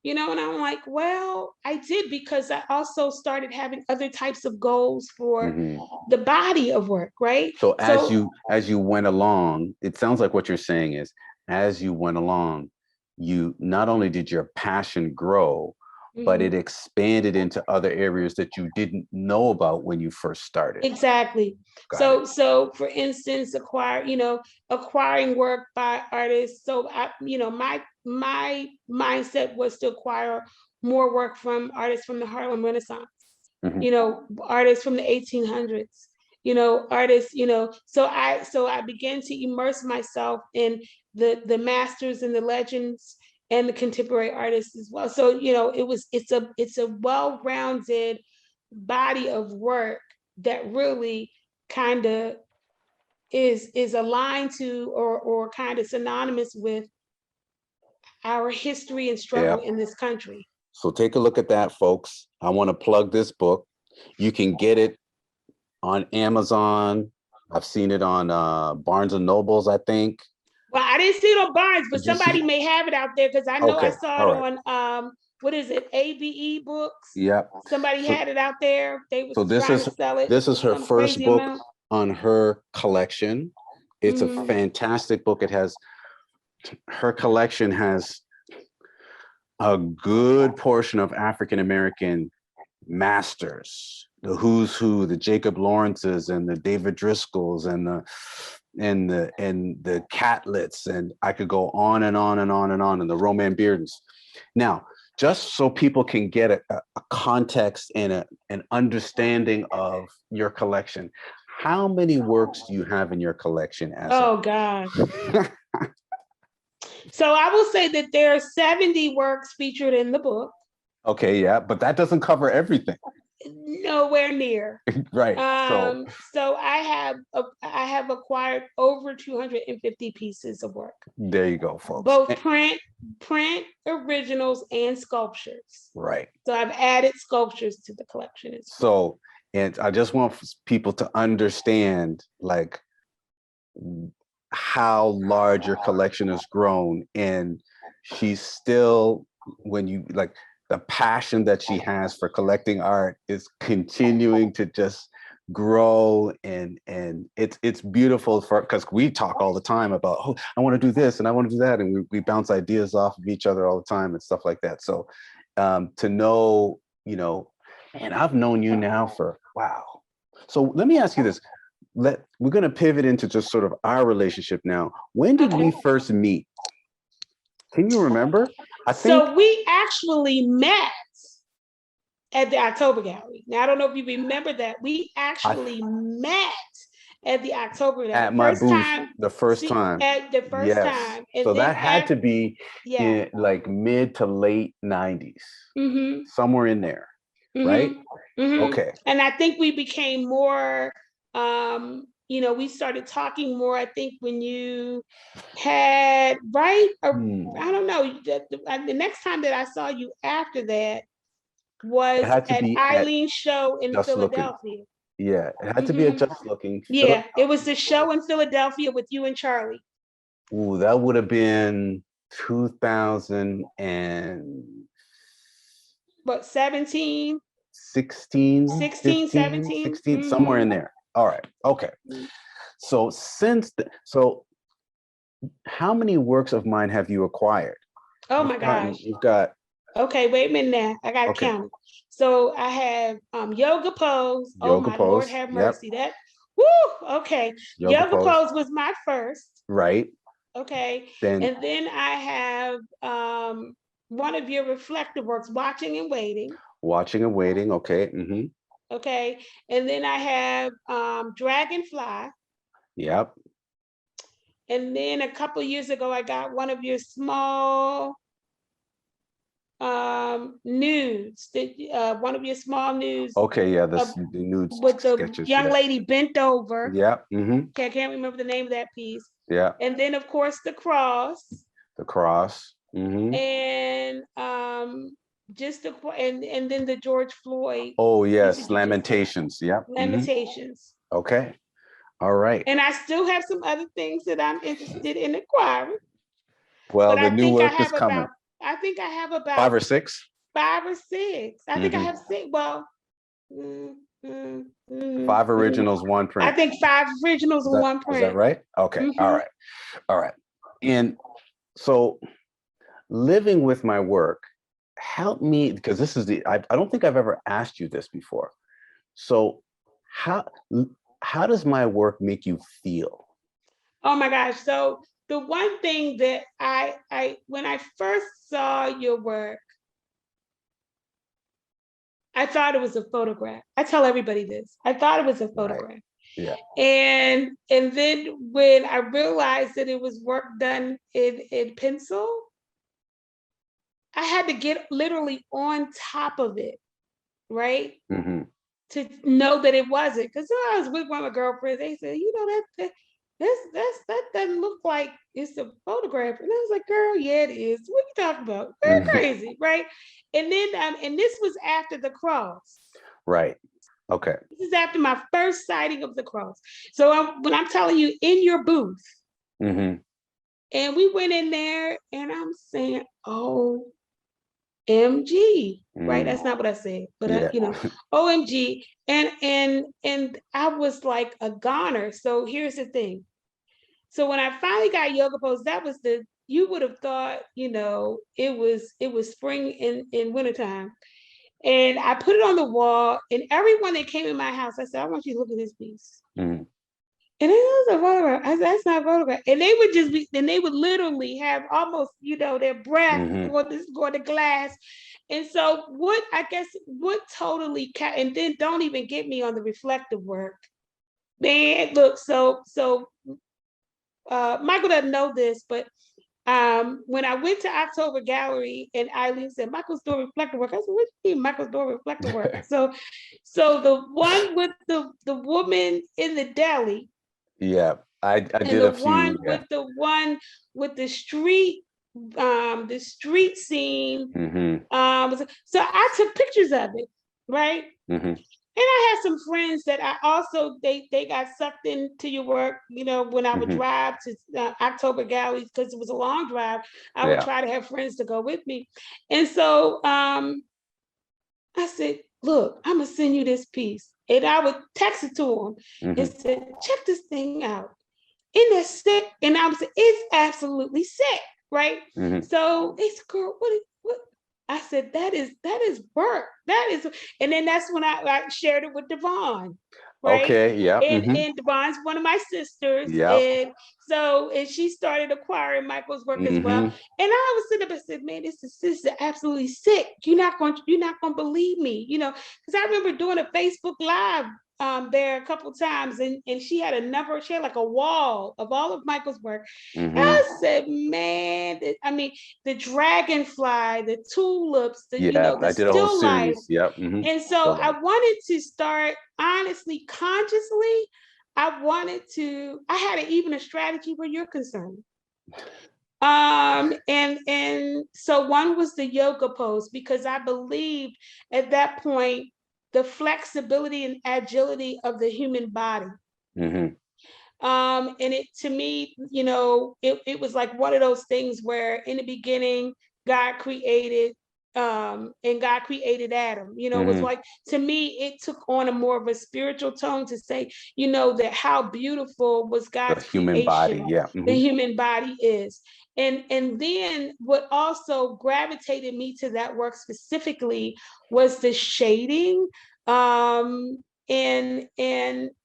and I'm like, well, I did, because I also started having other types of goals for mhm. the body of work, right? So So as you went along, it sounds like what you're saying is, as you went along, you not only did your passion grow, but mhm. it expanded into other areas that you didn't know about when you first started. Exactly. Got it. So for instance, acquiring work by artists. So my mindset was to acquire more work from artists from the Harlem Renaissance, Mhm. artists from the 1800s, artists, so I began to immerse myself in the masters and the legends and the contemporary artists as well. So, it's a well-rounded body of work that really kind of is aligned to, or kind of synonymous with, our history and struggle Yeah. in this country. So take a look at that, folks. I want to plug this book. You can get it on Amazon. I've seen it on Barnes and Nobles, I think. Well, I didn't see it on Barnes, but Did you see somebody it? may have it out there, because I know I Okay. saw All it right. on what is it, ABE books. Yep. Somebody So had it out there. They was so trying to sell it this for is her some first crazy book amount. on her collection. It's a Mhm. fantastic book. It has her collection has a good portion of African American masters, the who's who, the Jacob Lawrences and the David Driscolls and the Catlets, and I could go on and on and on and on, and the Roman Beardens. Now, just so people can get a context and an understanding of your collection, how many works do you have in your collection as of Oh gosh. So I will say that there are 70 works featured in the book. Okay, yeah, but that doesn't cover everything. Nowhere near. Right. So So I have acquired over 250 pieces of work, there you go, folks. both print originals and sculptures. Right. So I've added sculptures to the collection as well. So, and I just want people to understand like how large your collection has grown. And she's still, when you like, the passion that she has for collecting art is continuing to just grow, and it's beautiful for, because we talk all the time about, oh, I want to do this and I want to do that, and we bounce ideas off of each other all the time and stuff like that. So to know, man, I've known you now for, wow. So let me ask you this. We're going to pivot into just sort of our relationship now. When did we Okay. first meet? Can you remember? I think So we actually met at the October Gallery. Now I don't know if you remember that. We I actually met at the October Gallery. at my First booth time, the first time. at the first Yes. time. And So then that had to be yeah. in like mid to late 90s, Mm-hmm. somewhere in there, right? Mm-hmm. Mm-hmm. Okay. And I think we became more, we started talking more, I think, when you had, right? Or Hmm. I don't know. The next time that I saw you after that It was had to at be at Eileen's show in Just Looking. Philadelphia. Yeah, it had to be at Hmm. Just Looking. Yeah, it was the show in Philadelphia with you and Charlie. Ooh, that would have been 2000 and But 17, 16, 16, 15, 17. 16, somewhere in there. All right. Okay. Mm-hmm. So so how many works of mine have you acquired? Oh my gosh. You've got, Okay, wait a minute now. I gotta okay, count it. So I have yoga pose. Oh yoga my Lord, pose. have Yep. mercy. That woo. Okay, Yoga yoga pose. pose was my first. Right. Okay, Then and then I have one of your reflective works, watching and waiting. watching and waiting. Okay. Okay, and then I have dragonfly. Yep. And then a couple years ago, I got one of your small nudes. One of your small nudes Okay. Yeah. uh, The nude with the sketches. young Yeah. lady bent over. Yep. Okay, I can't remember the name of that piece. Yeah. And then, of course, the cross, The cross. and just the and then the George Floyd Oh piece that yes, you just said, Lamentations. Yep. Lamentations. Okay. All right. And I still have some other things that I'm interested in acquiring. Well, But the I new think I work is have coming. about, I think I have about 5 or 6. 5 or 6. I think I Hmm. have 6. Well, mm, mm, 5 mm. originals, 1 I print. think 5 originals Is and that 1 is that print. right? Okay. All Hmm. right. All right. And so living with my work helped me, because this is I don't think I've ever asked you this before. So how how does my work make you feel? Oh my gosh. So the one thing that when I first saw your work, I thought it was a photograph. I tell everybody this. I thought it was a Right. photograph. Yeah. And then when I realized that it was work done in pencil, I had to get literally on top of it, right? Hmm. To know that it wasn't. Because I was with one of my girlfriends, they said, you know, that doesn't look like it's a photograph. And I was like, girl, yeah, it is. What are you talking about? We're Hmm. crazy, right? And then and this was after the cross. Right. Okay. This is after my first sighting of the cross. So when I'm telling you in your booth, Hmm. and we went in there and I'm saying, OMG, right? Mm. That's not what I said, but Yeah. OMG. And I was like a goner. So here's the thing. So when I finally got yoga pose, that was you would have thought, it was spring in wintertime. And I put it on the wall, and everyone that came in my house, I said, I want you to look at this piece. Mm. And it was a photograph. I said, that's not a photograph. And they would just be, and they would literally have almost, their breath Hmm. going to glass. And so what totally, and then don't even get me on the reflective work. Man, look, Michael doesn't know this, but when I went to October Gallery and Eileen said, Michael's doing reflective work, I said, what do you mean Michael's doing reflective work? So the one with the woman in the deli, Yeah. I and did the a few. one Yeah. with the street scene. Hmm. So I took pictures of it, right? Hmm. And I had some friends that I also they got sucked into your work. When I would Hmm. drive to October Galleries, because it was a long drive, I would Yeah. try to have friends to go with me. And so I said, "Look, I'm gonna send you this piece," and I would text it to them and Hmm. said, "Check this thing out. Isn't that sick?" And I was like, "It's absolutely sick, right?" Hmm. So they said, "Girl, what?" I said, that is work. That is, and then that's when I shared it with Devon, right? Okay. Yeah. And Hmm. and Devon's one of my sisters, Yeah. and she started acquiring Michael's work as well. Hmm. And I was sitting up and said, "Man, this is absolutely sick. You're not going to believe me, because I remember doing a Facebook Live there a couple times, and she had like a wall of all of Michael's work. Hmm. I said, man, I mean, the dragonfly, the tulips, Yeah. the I did a whole still life. series. Yep. Hmm. And so Still I life. wanted to start, honestly, consciously. I had even a strategy where you're concerned. And so one was the yoga pose, because I believed at that point the flexibility and agility of the human body. Hmm. And it, to me, it was like one of those things where in the beginning, God created, and God created Adam. It was Hmm. like, to me, it took on a more of a spiritual tone to say, that how beautiful was The God's human body. creation, Yeah. the Hmm. human body is. And then what also gravitated me to that work specifically was the shading, and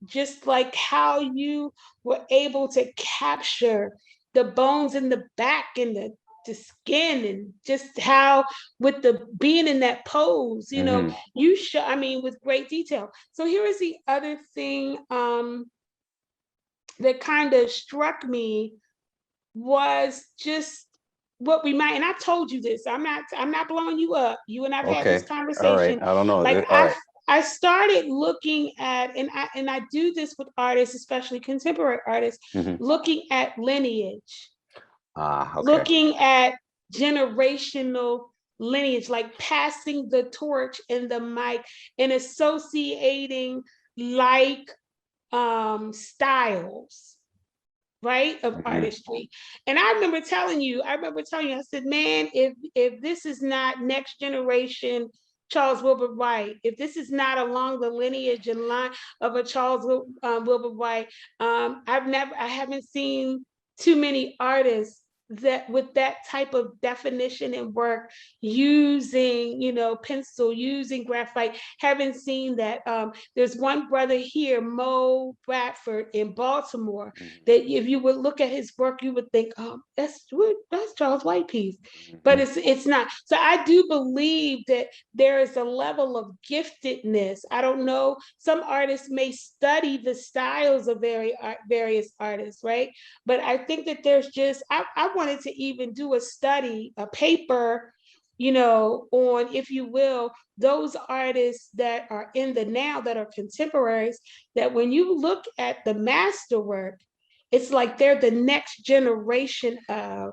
just like how you were able to capture the bones in the back and the skin, and just how, with the being in that pose, Hmm. you show, I mean, with great detail. So here is the other thing that kind of struck me, was just what we might, and I told you this, I'm not blowing you up. You and I've had this Okay. All right. conversation. I don't know. Like All right. I started looking at, and I do this with artists, especially contemporary artists, Hmm. looking at lineage, Ah. Okay. looking at generational lineage, like passing the torch and the mic, and associating, like, styles, right, of artistry. And I remember telling you, I said, man, if this is not next generation Charles Wilbur Wright, if this is not along the lineage and line of a Wilbur Wright, I haven't seen too many artists that with that type of definition and work, using, pencil, using graphite. Haven't seen that. There's one brother here, Mo Bradford in Baltimore, that if you would look at his work, you would think, oh, that's Charles White piece, but it's not. So I do believe that there is a level of giftedness. I don't know. Some artists may study the styles of various artists, right? But I think that there's just, I wanted to even do a study, a paper, on, if you will, those artists that are in the now, that are contemporaries, that when you look at the masterwork, it's like they're the next generation of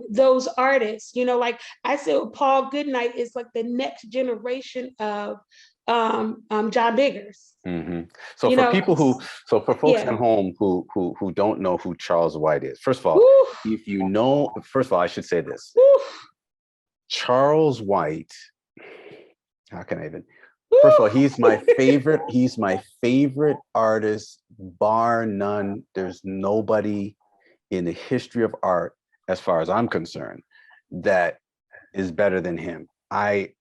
those artists. Like I said, Paul Goodnight is like the next generation of John Biggers. So You for know, people for folks yeah. at home who don't know who Charles White is, first of all, Woo, if you know, first of all, I should say this. woo, Charles White, how can I even? woo. First of all, he's my favorite. He's my favorite artist, bar none. There's nobody in the history of art, as far as I'm concerned, that is better than him. I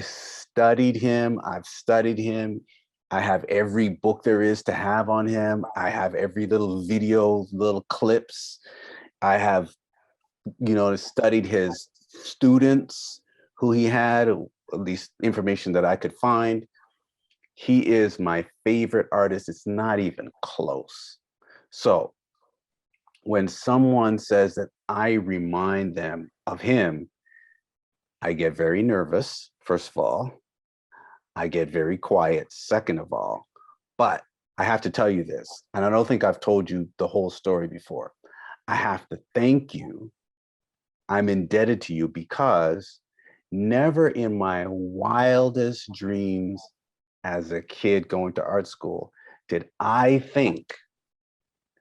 studied him. I've studied him. I have every book there is to have on him. I have every little video, little clips. I have, studied his students who he had, at least information that I could find. He is my favorite artist. It's not even close. So when someone says that I remind them of him, I get very nervous, first of all. I get very quiet, second of all. But I have to tell you this, and I don't think I've told you the whole story before. I have to thank you. I'm indebted to you because never in my wildest dreams as a kid going to art school did I think,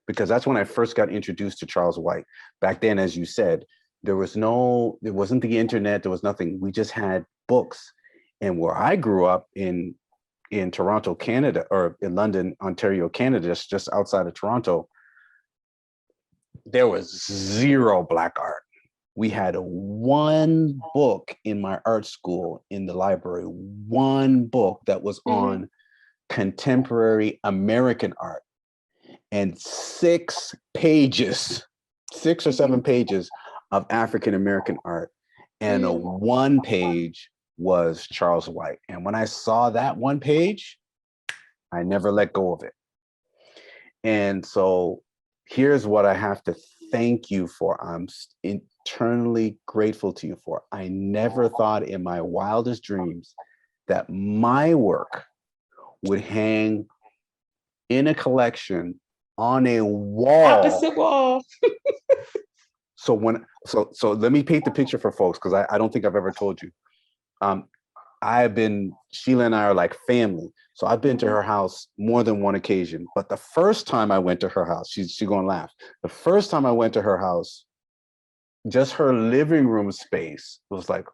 because that's when I first got introduced to Charles White. Back then, as you said, there wasn't the internet, there was nothing. We just had books. And where I grew up in Toronto, Canada, or in London, Ontario, Canada, just outside of Toronto, there was zero Black art. We had one book in my art school in the library, one book that was on contemporary American art, and 6 or 7 pages of African American art, and a 1 page was Charles White. And when I saw that 1 page, I never let go of it. And so here's what I have to thank you for. I'm eternally grateful to you for. I never thought in my wildest dreams that my work would hang in a collection on a wall. Opposite wall. So let me paint the picture for folks, because I don't think I've ever told you. Shelia and I are like family. So I've been to her house more than one occasion. But the first time I went to her house, she's gonna laugh. The first time I went to her house, just her living room space was like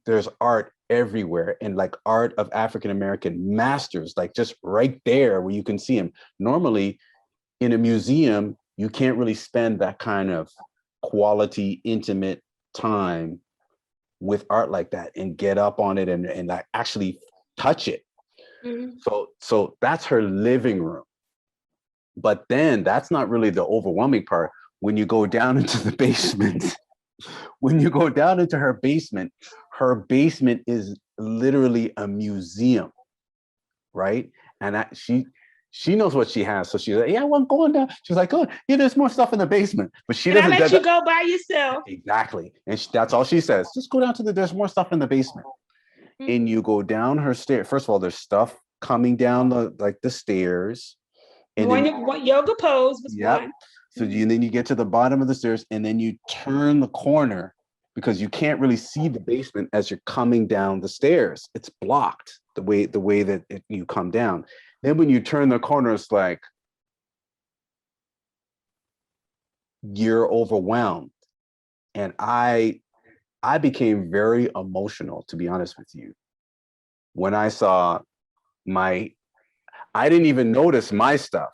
there's art everywhere, and like art of African American masters, like just right there where you can see them. Normally in a museum, you can't really spend that kind of quality, intimate time with art like that and get up on it and like actually touch it. So that's her living room. But then that's not really the overwhelming part. When you go down into the basement, when you go down into her basement is literally a museum, right? And she knows what she has. So she's like, yeah, well, I'm going down. She's like, oh, yeah, there's more stuff in the basement. But she doesn't. I let you go by yourself. Exactly. And that's all she says. Just go down there's more stuff in the basement. And you go down her stairs. First of all, there's stuff coming down the stairs. And one yoga pose was one. So then you get to the bottom of the stairs, and then you turn the corner because you can't really see the basement as you're coming down the stairs. It's blocked. the way that you come down. Then when you turn the corner, it's like you're overwhelmed. And I became very emotional, to be honest with you, when I saw I didn't even notice my stuff.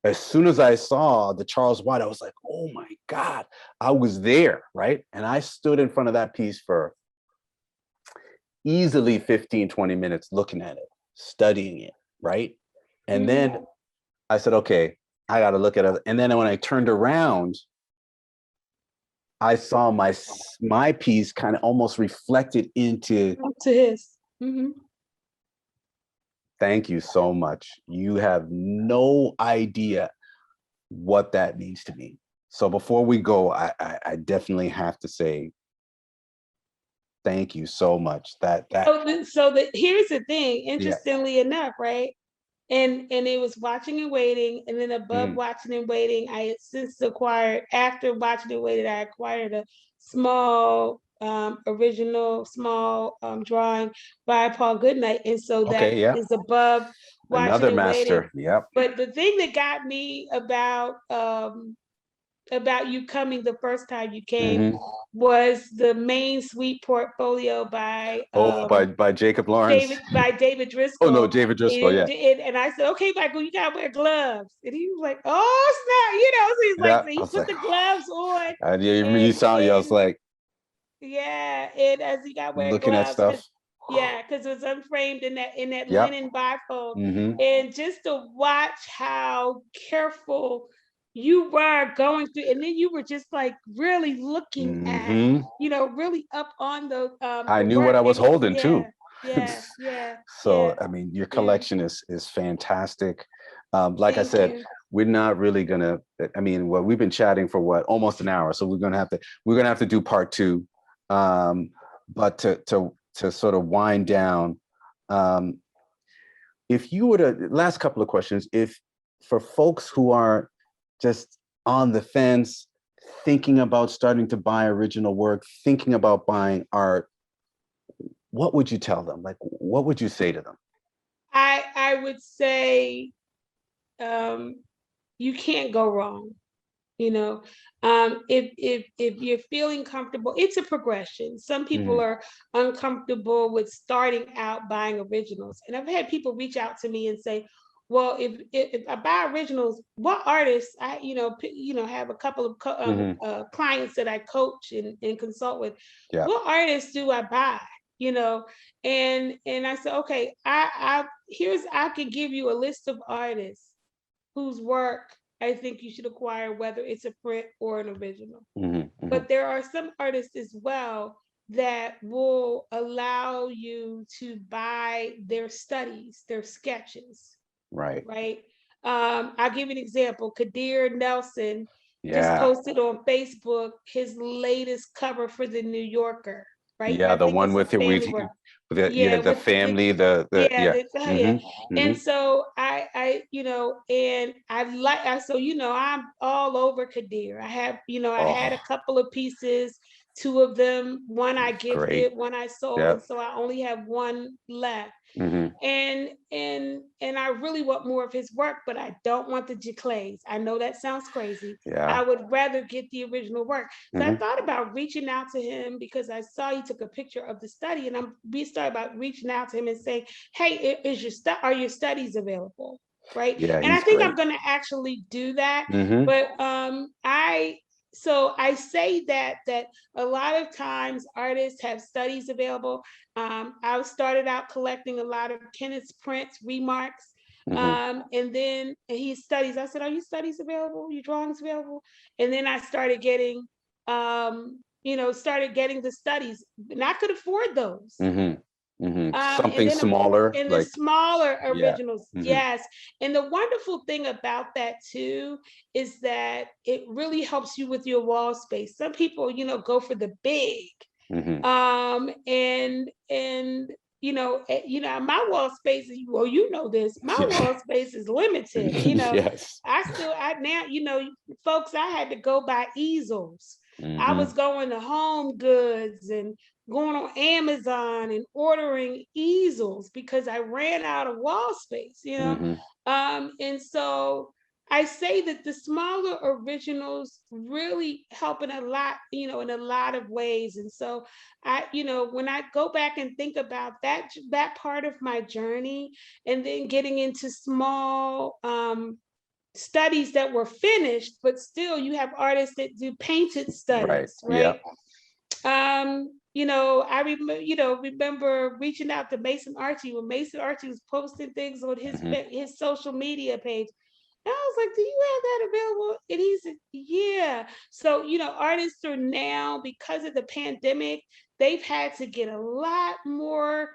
As soon as I saw the Charles White, I was like, oh my God, I was there, right? And I stood in front of that piece for easily 15, 20 minutes looking at it, studying it, right? And then I said, okay, I got to look at it. And then when I turned around, I saw my piece kind of almost reflected into to his. Mm-hmm. Thank you so much. You have no idea what that means to me. So before we go, I definitely have to say thank you so much. Here's the thing. Yeah. Interestingly enough, right? And it was Watching and Waiting, and then above Watching and Waiting, I had since acquired, after Watching and Waiting, I acquired a small original small drawing by Paul Goodnight, and so that Okay, yeah. is above Watching Another and Waiting. master. Yep. But the thing that got me about you coming the first time you came was the main suite portfolio by by Jacob Lawrence. David Driscoll. Oh no, David Driscoll, yeah. And I said, okay, Michael, you gotta wear gloves. And he was like, oh snap, you know, so he's like, so he put the gloves on. I was like, yeah, and as he got wearing looking gloves, at stuff. yeah, because it was unframed in that linen bifold. And just to watch how careful you were going through, and then you were just like really looking at, really up on I knew what I was holding too. Yeah. So I mean, your collection is fantastic. Like Thank I said, you. we're not really gonna. I mean, well, we've been chatting for almost an hour, so we're gonna have to do part two. But to sort of wind down, if you were to, last couple of questions, if for folks who are just on the fence, thinking about starting to buy original work, thinking about buying art, what would you tell them? Like, what would you say to them? I would say you can't go wrong. If you're feeling comfortable, it's a progression. Some people are uncomfortable with starting out buying originals, and I've had people reach out to me and say, well, if I buy originals, what artists have a couple of clients that I coach and consult with. Yeah. What artists do I buy? And I said, okay, I can give you a list of artists whose work I think you should acquire, whether it's a print or an original. But there are some artists as well that will allow you to buy their studies, their sketches. Right. I'll give you an example. Kadir Nelson just posted on Facebook his latest cover for the New Yorker. Right. Yeah, the one with the family, And so I'm all over Kadir. I have, I had a couple of pieces, two of them, one I gifted, one I sold, and so I only have one left. And I really want more of his work, but I don't want the giclées. I know that sounds crazy. I would rather get the original work. So I thought about reaching out to him because I saw he took a picture of the study, and we started about reaching out to him and saying, hey, are your studies available? Right. Yeah, and I think I'm going to actually do that. But I say that a lot of times artists have studies available. I started out collecting a lot of Kenneth Prince remarks. And then his studies. I said, are your studies available? Your drawings available? And then I started getting, the studies, and I could afford those. Something smaller, and the smaller originals. Yeah. Yes. And the wonderful thing about that too is that it really helps you with your wall space. Some people, go for the big. And my wall space is, well, this, my wall space is limited. Yes. Folks, I had to go buy easels. I Hmm. was going to Home Goods and going on Amazon and ordering easels because I ran out of wall space. Hmm. And so I say that the smaller originals really help in a lot, in a lot of ways. And so when I go back and think about that part of my journey, and then getting into small studies that were finished, but still you have artists that do painted Right. studies, Yeah. right? I remember reaching out to Mason Archie when Mason Archie was posting things on Hmm. his social media page. And I was like, do you have that available? And he said, yeah. So, artists are now, because of the pandemic, they've had to get a lot more,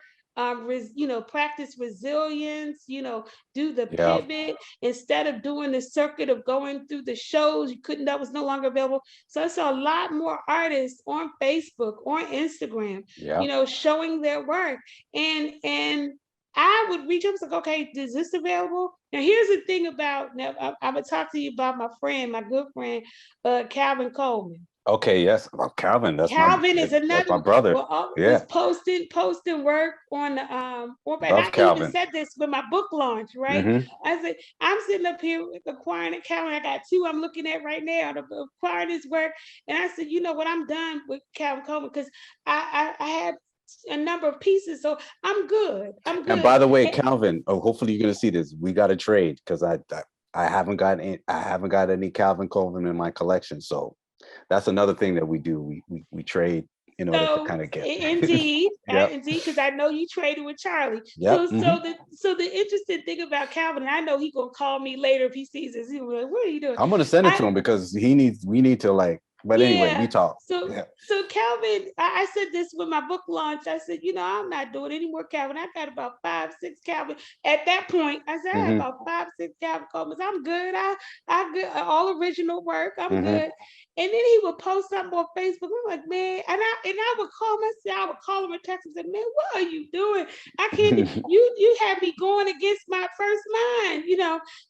practice resilience, do the Yeah. pivot instead of doing the circuit of going through the shows. That was no longer available. So I saw a lot more artists on Facebook, on Instagram, Yeah. showing their work. And I would reach up and say, okay, is this available? Now, here's the thing about, now I'm going to talk to you about my good friend, Calvin Coleman. Okay. Yes. Well, Calvin, Calvin is that's another my one. brother. Well, Yeah. was posting work on the and Love I even Calvin. said this with my book launch, right? Hmm. I said, I'm sitting up here acquiring a Calvin. I got two I'm looking at right now to acquire his work. And I said, you know what, I'm done with Calvin Coleman because I have a number of pieces, so I'm good. I'm And good. by the way, Calvin, oh, hopefully you're gonna see this. We got to trade because I haven't got any Calvin Coleman in my collection. So that's another thing that we do. We trade in order to So kind of get. indeed, Yep. indeed, because I know you traded with Charlie. Yep. Hmm. So the interesting thing about Calvin, and I know he's gonna call me later if he sees this. He's like, "What are you doing?" I'm gonna send it to I him because we need to like. But anyway, we Yeah. talk. So Yeah. so Calvin, I said this with my book launch. I said, I'm not doing any more Calvin. I got about 5, 6 Calvin. At that point, I said I had Hmm. about 5, 6 Calvin Coleman's. I'm good. I good all original work. I'm Hmm. good. And then he would post something on Facebook. I'm like, man, and I would call myself, I would call him and text him and say, man, what are you doing? I can't you had me going against my first mind.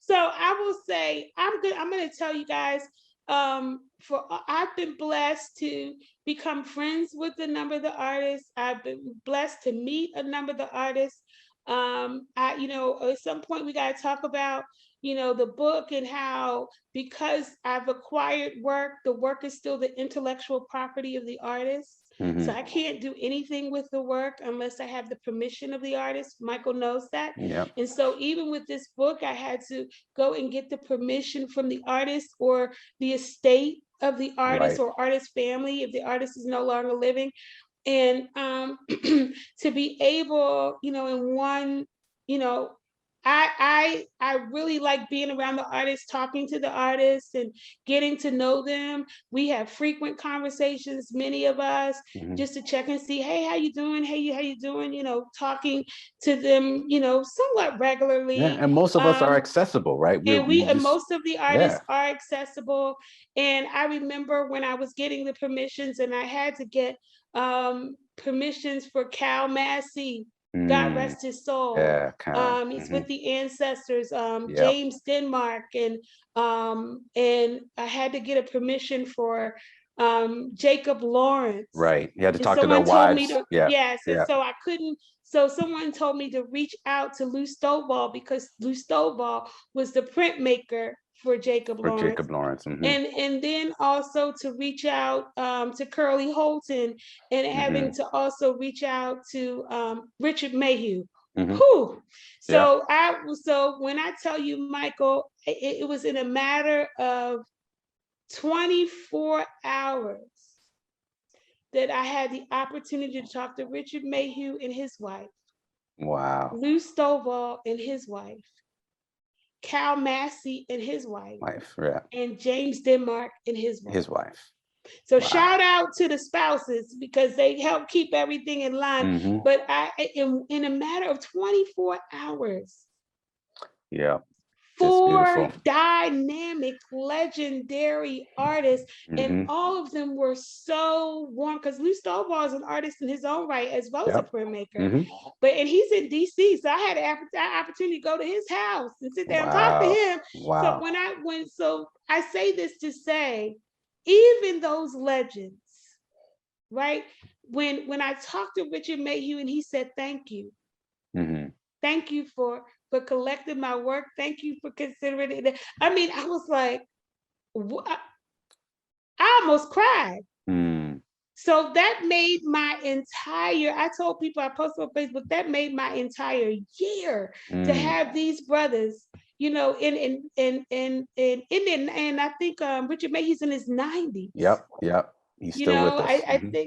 So I will say I'm good. I'm gonna tell you guys, I've been blessed to become friends with a number of the artists. I've been blessed to meet a number of the artists. At some point we got to talk about, the book and how, because I've acquired work, the work is still the intellectual property of the artist. So Hmm. I can't do anything with the work unless I have the permission of the artist. Michael knows that. Yep. And so even with this book, I had to go and get the permission from the artist or the estate of the artist Right. or artist family if the artist is no longer living. And to be able, in one, you know, I really like being around the artists, talking to the artists and getting to know them. We have frequent conversations, many of us, Hmm. just to check and see, hey, how you doing? Hey, how you doing? Talking to them, somewhat Yeah, regularly. and most of us are Um, accessible, right? and We just most of the yeah. artists are accessible. And I remember when I was getting the permissions, and I had to get permissions for Cal Massey, God Mm, rest his soul. yeah, Cal. He's Hmm. with the ancestors, Yep. James Denmark, and I had to get a permission for Jacob Lawrence. Right. You had to And talk to their someone told me wives. to, Yeah. yes, and Yeah. so I couldn't. So someone told me to reach out to Lou Stovall because Lou Stovall was the printmaker for Jacob For Lawrence. Jacob Lawrence. Hmm. And then also to reach out to Curly Holton, and Hmm. having to also reach out to Richard Mayhew. Hmm. Whew. Yeah. So when I tell you, Michael, it was in a matter of 24 hours that I had the opportunity to talk to Richard Mayhew and his wife, Wow. Lou Stovall and his wife, Cal Massey and his wife, Wife. Yeah. and James Denmark and his wife. His wife. So Wow. shout out to the spouses because they help keep everything in line. Hmm. But in a matter of 24 hours, Yeah. It's four beautiful. dynamic, legendary artists, and Hmm. all of them were so warm because Lou Stovall is an artist in his own right as well as a Yep. printmaker. Hmm. And he's in DC, so I had an opportunity to go to his house and sit there and talk to Wow. him. So Wow. I say this to say, even those legends, right? When I talked to Richard Mayhew and he said, "Thank you, Hmm. thank you for collecting my work, thank you for considering it." I mean, I was like, I almost cried. Mm. So that made my entire, I told people, I posted on Facebook, that made my entire year to Mm. have these brothers, you know, and I think Richard May, he's in his 90s. Yep. Yep. He's You still know, with us.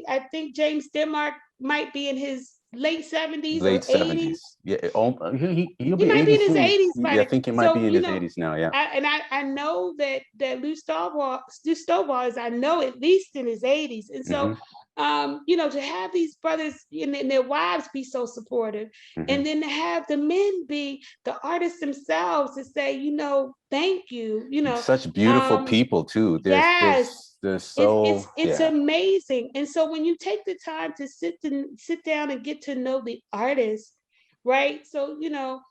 I think James Denmark might be in his late 70s or Late 80s. 70s. Yeah. He'll He be might be 80 in his soon. 80s by Yeah, I now. think he might be So, in his 80s now. Yeah. I know that Lou Stovall is, I know, at least in his 80s. And so, Hmm. you know, to have these brothers and their wives be so supportive, Hmm. and then to have the men be the artists themselves to say, you know, thank you, you know, Such beautiful um, people too. yes, There's so it's yeah. amazing. And so when you take the time to sit down and get to know the artist, right? So, you know,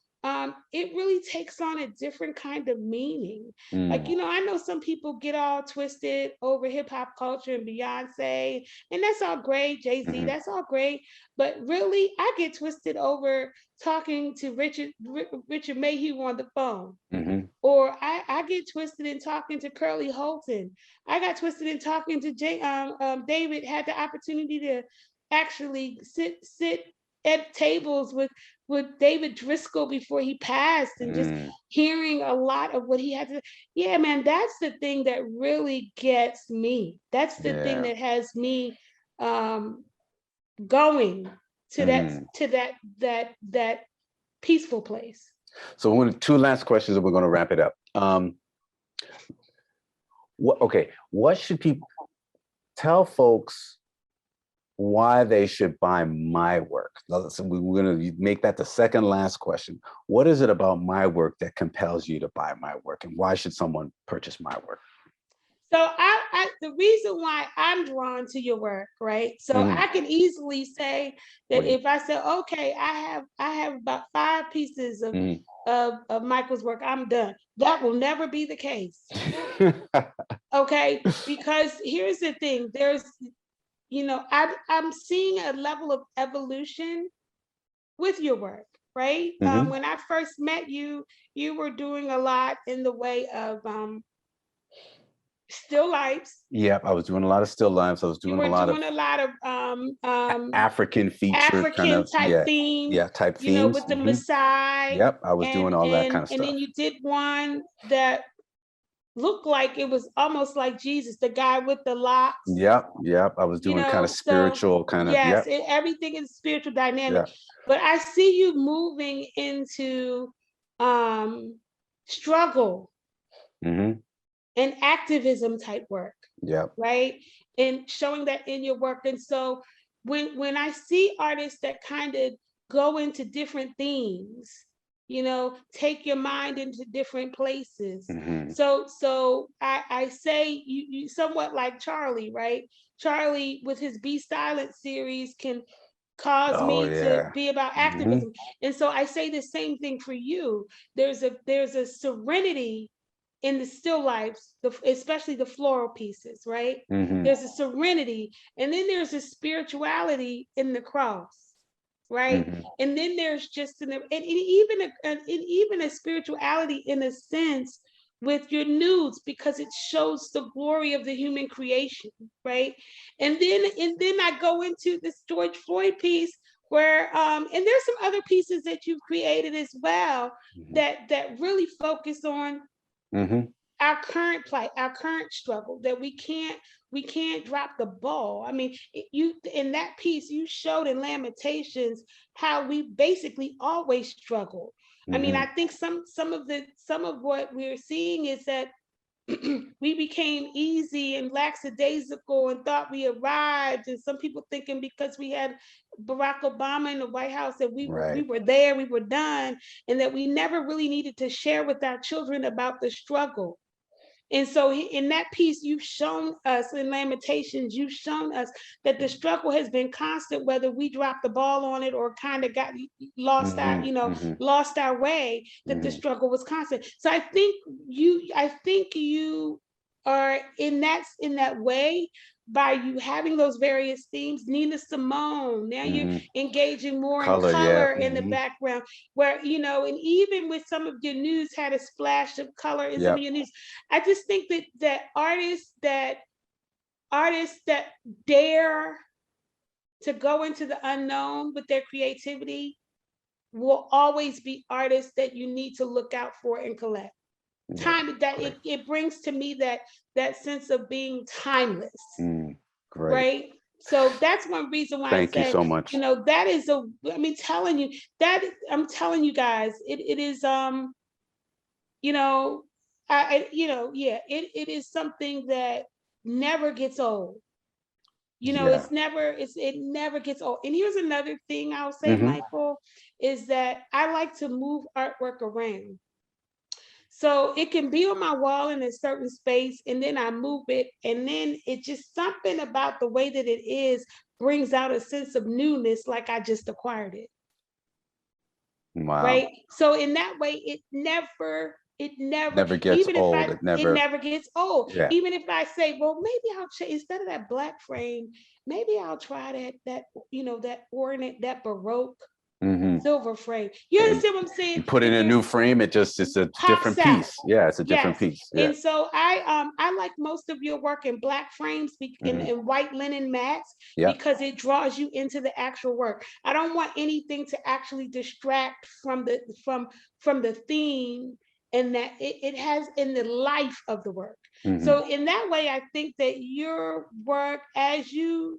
it really takes on a different kind of meaning. Like, Mm. you know, I know some people get all twisted over hip hop culture and Beyonce, and that's all great. Jay-Z, Hmm. that's all great. But really, I get twisted over talking to Richard Mayhew on the phone. Hmm. Or I get twisted in talking to Curly Holton. I got twisted in talking to David, had the opportunity to actually sit at tables with David Driscoll before he passed, and just Mm. hearing a lot of what he had to. Yeah, man, that's the thing that really gets me. That's the thing Yeah. that has me um, going to Hmm. that peaceful place. So two last questions and we're going to wrap it up. What should people tell folks why they should buy my work? So we're going to make that the second last question. What is it about my work that compels you to buy my work, and why should someone purchase my work? So the reason why I'm drawn to your work, right? So Hmm. I can easily say What that do you? if I said, okay, I have about 5 pieces Mhm. of Michael's work, I'm done. That will never be the case. Okay, because here's the thing: there's, you know, I'm seeing a level of evolution with your work, right? Hmm. When I first met you, you were doing a lot in the way of still lifes. Yep, I was doing a lot of still lives. I was You doing a were lot of doing a lot of African featured kind African of, type yeah, themes, yeah, type you know, themes. with the Hmm. Maasai, Yep, I was doing all that kind of and then stuff. you did one that looked like it was almost like Jesus, the guy with the locks, Yep, yep, I was you doing kind of know. So spiritual kind of. yes, Yep, everything is spiritual dynamic. yeah. But I see you moving into um struggle Hmm. and activism type work, Yep. right? And showing that in your work. And so when I see artists that kind of go into different themes, you know, take your mind into different places. Hmm. So I say you somewhat like Charlie, right? Charlie with his Be Silent series can cause Oh me to yeah. be about Hmm. activism. And so I say the same thing for you. There's a serenity in the still lifes, especially the floral pieces, right? Hmm. There's a serenity, and then there's a spirituality in the cross, right? Hmm. And then there's just even a spirituality in a sense with your nudes, because it shows the glory of the human creation, right? And then I go into this George Floyd piece where and there's some other pieces that you've created as well that really focus on Hmm. our current plight, our current struggle, that we can't drop the ball. I mean, you in that piece you showed in Lamentations how we basically always struggle. I mean, I Hmm. think some of what we're seeing is that we became easy and lackadaisical and thought we arrived. And some people thinking because we had Barack Obama in the White House that we Right. were there, we were done, and that we never really needed to share with our children about the struggle. And so in that piece, you've shown us in Lamentations, you've shown us that the struggle has been constant, whether we dropped the ball on it or kind of got lost our, Hmm. Hmm. lost our way, that the Hmm. struggle was constant. So I think you are in that way by you having those various themes. Nina Simone, now you're Hmm. engaging more in Color, yeah. color in the Hmm. background, where, and even with some of your news had a splash of color in some of Yep. your news. I just think that artists that dare to go into the unknown with their creativity will always be artists that you need to look out for and collect. Yeah. Time that Great. it brings to me that sense of being timeless, Mm, great. right? So that's one reason why I Thank you said, so much. that is I mean, telling you that I'm telling you guys, it is you know, yeah, it is something that never gets old. Yeah. It never gets old. And here's another thing I'll say, Hmm. Michael, is that I like to move artwork around. So it can be on my wall in a certain space, and then I move it, and then it just something about the way that it is brings out a sense of newness, like I just acquired it. Wow. Right. So in that way, it never, Never gets even if old. It it never. never gets old. Yeah. Even if I say, well, maybe I'll change, instead of that black frame, maybe I'll try that ornate, that Baroque Hmm. silver frame. You And understand what I'm saying? you put in That a there's new frame, it's a different pops out. piece. Yeah, it's a different Yes. piece. Yeah. And so I like most of your work in black frames, Hmm. in white linen mats, Yeah. because it draws you into the actual work. I don't want anything to actually distract from the theme, and that it has in the life of the work. Hmm. So in that way, I think that your work, as you're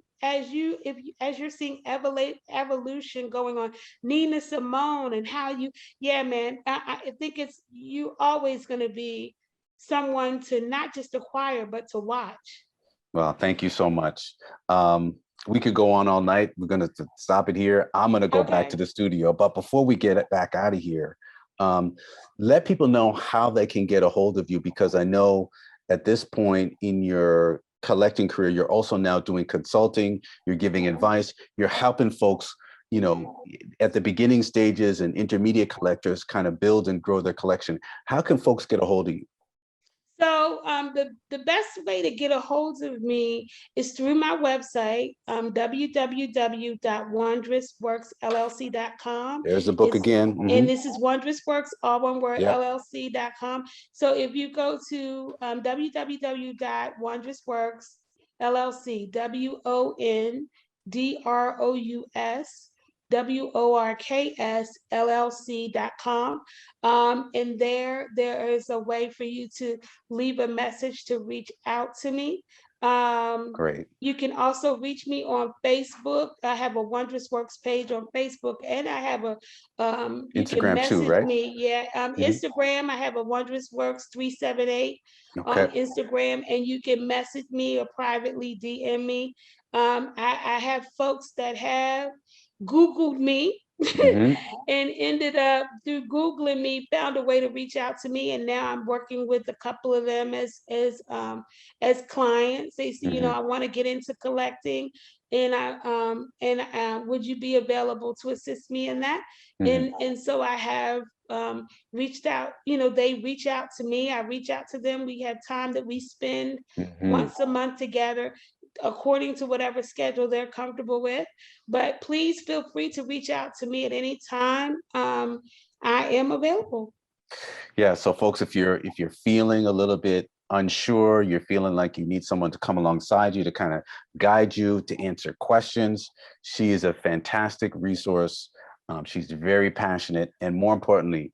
seeing evolution going on, Nina Simone, and how you, yeah, man, I think it's you always going to be someone to not just acquire but to watch. Well, thank you so much. Um, we could go on all night. We're going to stop it here. I'm going to go back to Okay. the studio. But before we get it back out of here, um, let people know how they can get a hold of you, because I know at this point in your collecting career, you're also now doing consulting, you're giving advice, you're helping folks, at the beginning stages and intermediate collectors kind of build and grow their collection. How can folks get a hold of you? So the best way to get a hold of me is through my website, www.wondrousworksllc.com. There's the book It's again. and this is Wondrous Works, all one word, Yep. LLC.com. So if you go to www.wondrousworks LLC, WONDROUSWORKS and there is a way for you to leave a message to reach out to me. Great. You can also reach me on Facebook. I have a Wondrous Works page on Facebook, and I have you can Instagram too, message right? me. Yeah, Mhm. Instagram. I have a Wondrous Works 378 on Okay. Instagram, and you can message me or privately DM me. I have folks that have Googled me Hmm. and ended up through Googling me, found a way to reach out to me. And now I'm working with a couple of them as clients. They see, Hmm. I want to get into collecting. Would you be available to assist me in that? Hmm. And so I have reached out, they reach out to me, I reach out to them. We have time that we spend Hmm. once a month together, according to whatever schedule they're comfortable with. But please feel free to reach out to me at any time. I am available. Yeah. So, folks, if you're feeling a little bit unsure, you're feeling like you need someone to come alongside you to kind of guide you to answer questions, she is a fantastic resource. She's very passionate, and more importantly,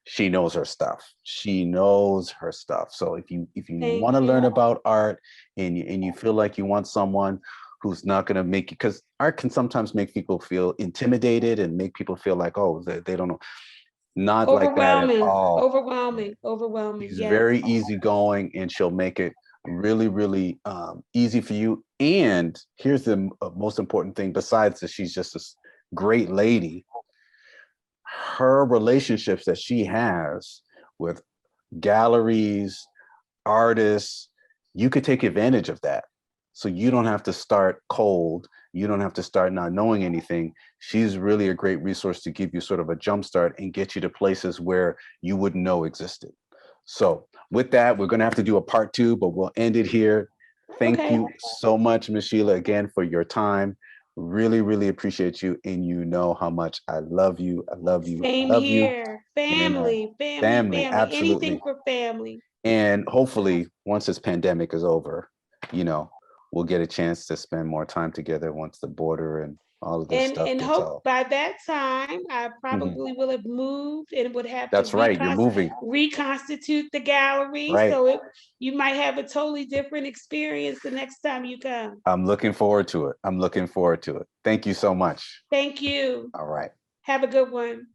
she knows her stuff. She knows her stuff. So if you want Thank to learn you. about art, and you feel like you want someone who's not going to make you, because art can sometimes make people feel intimidated and make people feel like, oh, they don't know. Not like that at Overwhelming, all. overwhelming, overwhelming. She's Yes. very easygoing, and she'll make it really, really easy for you. And here's the most important thing, besides that she's just a great lady, her relationships that she has with galleries, artists, you could take advantage of that. So you don't have to start cold. You don't have to start not knowing anything. She's really a great resource to give you sort of a jump start and get you to places where you wouldn't know existed. So with that, we're going to have to do a part 2, but we'll end it here. Thank Okay. you so much, Ms. Sheila, again for your time. Really, really appreciate you. And you know how much I love you. I love you. I Same love you. here. And Family, family, family, family. Anything absolutely. for family. And hopefully, once this pandemic is over, you know, we'll get a chance to spend more time together once the border and all of this stuff And gets hope all. by that time I Mhm. probably will have moved and would have to That's right. You're moving. reconstitute the gallery. Right. So you might have a totally different experience the next time you come. I'm looking forward to it. I'm looking forward to it. Thank you so much. Thank you. All right. Have a good one.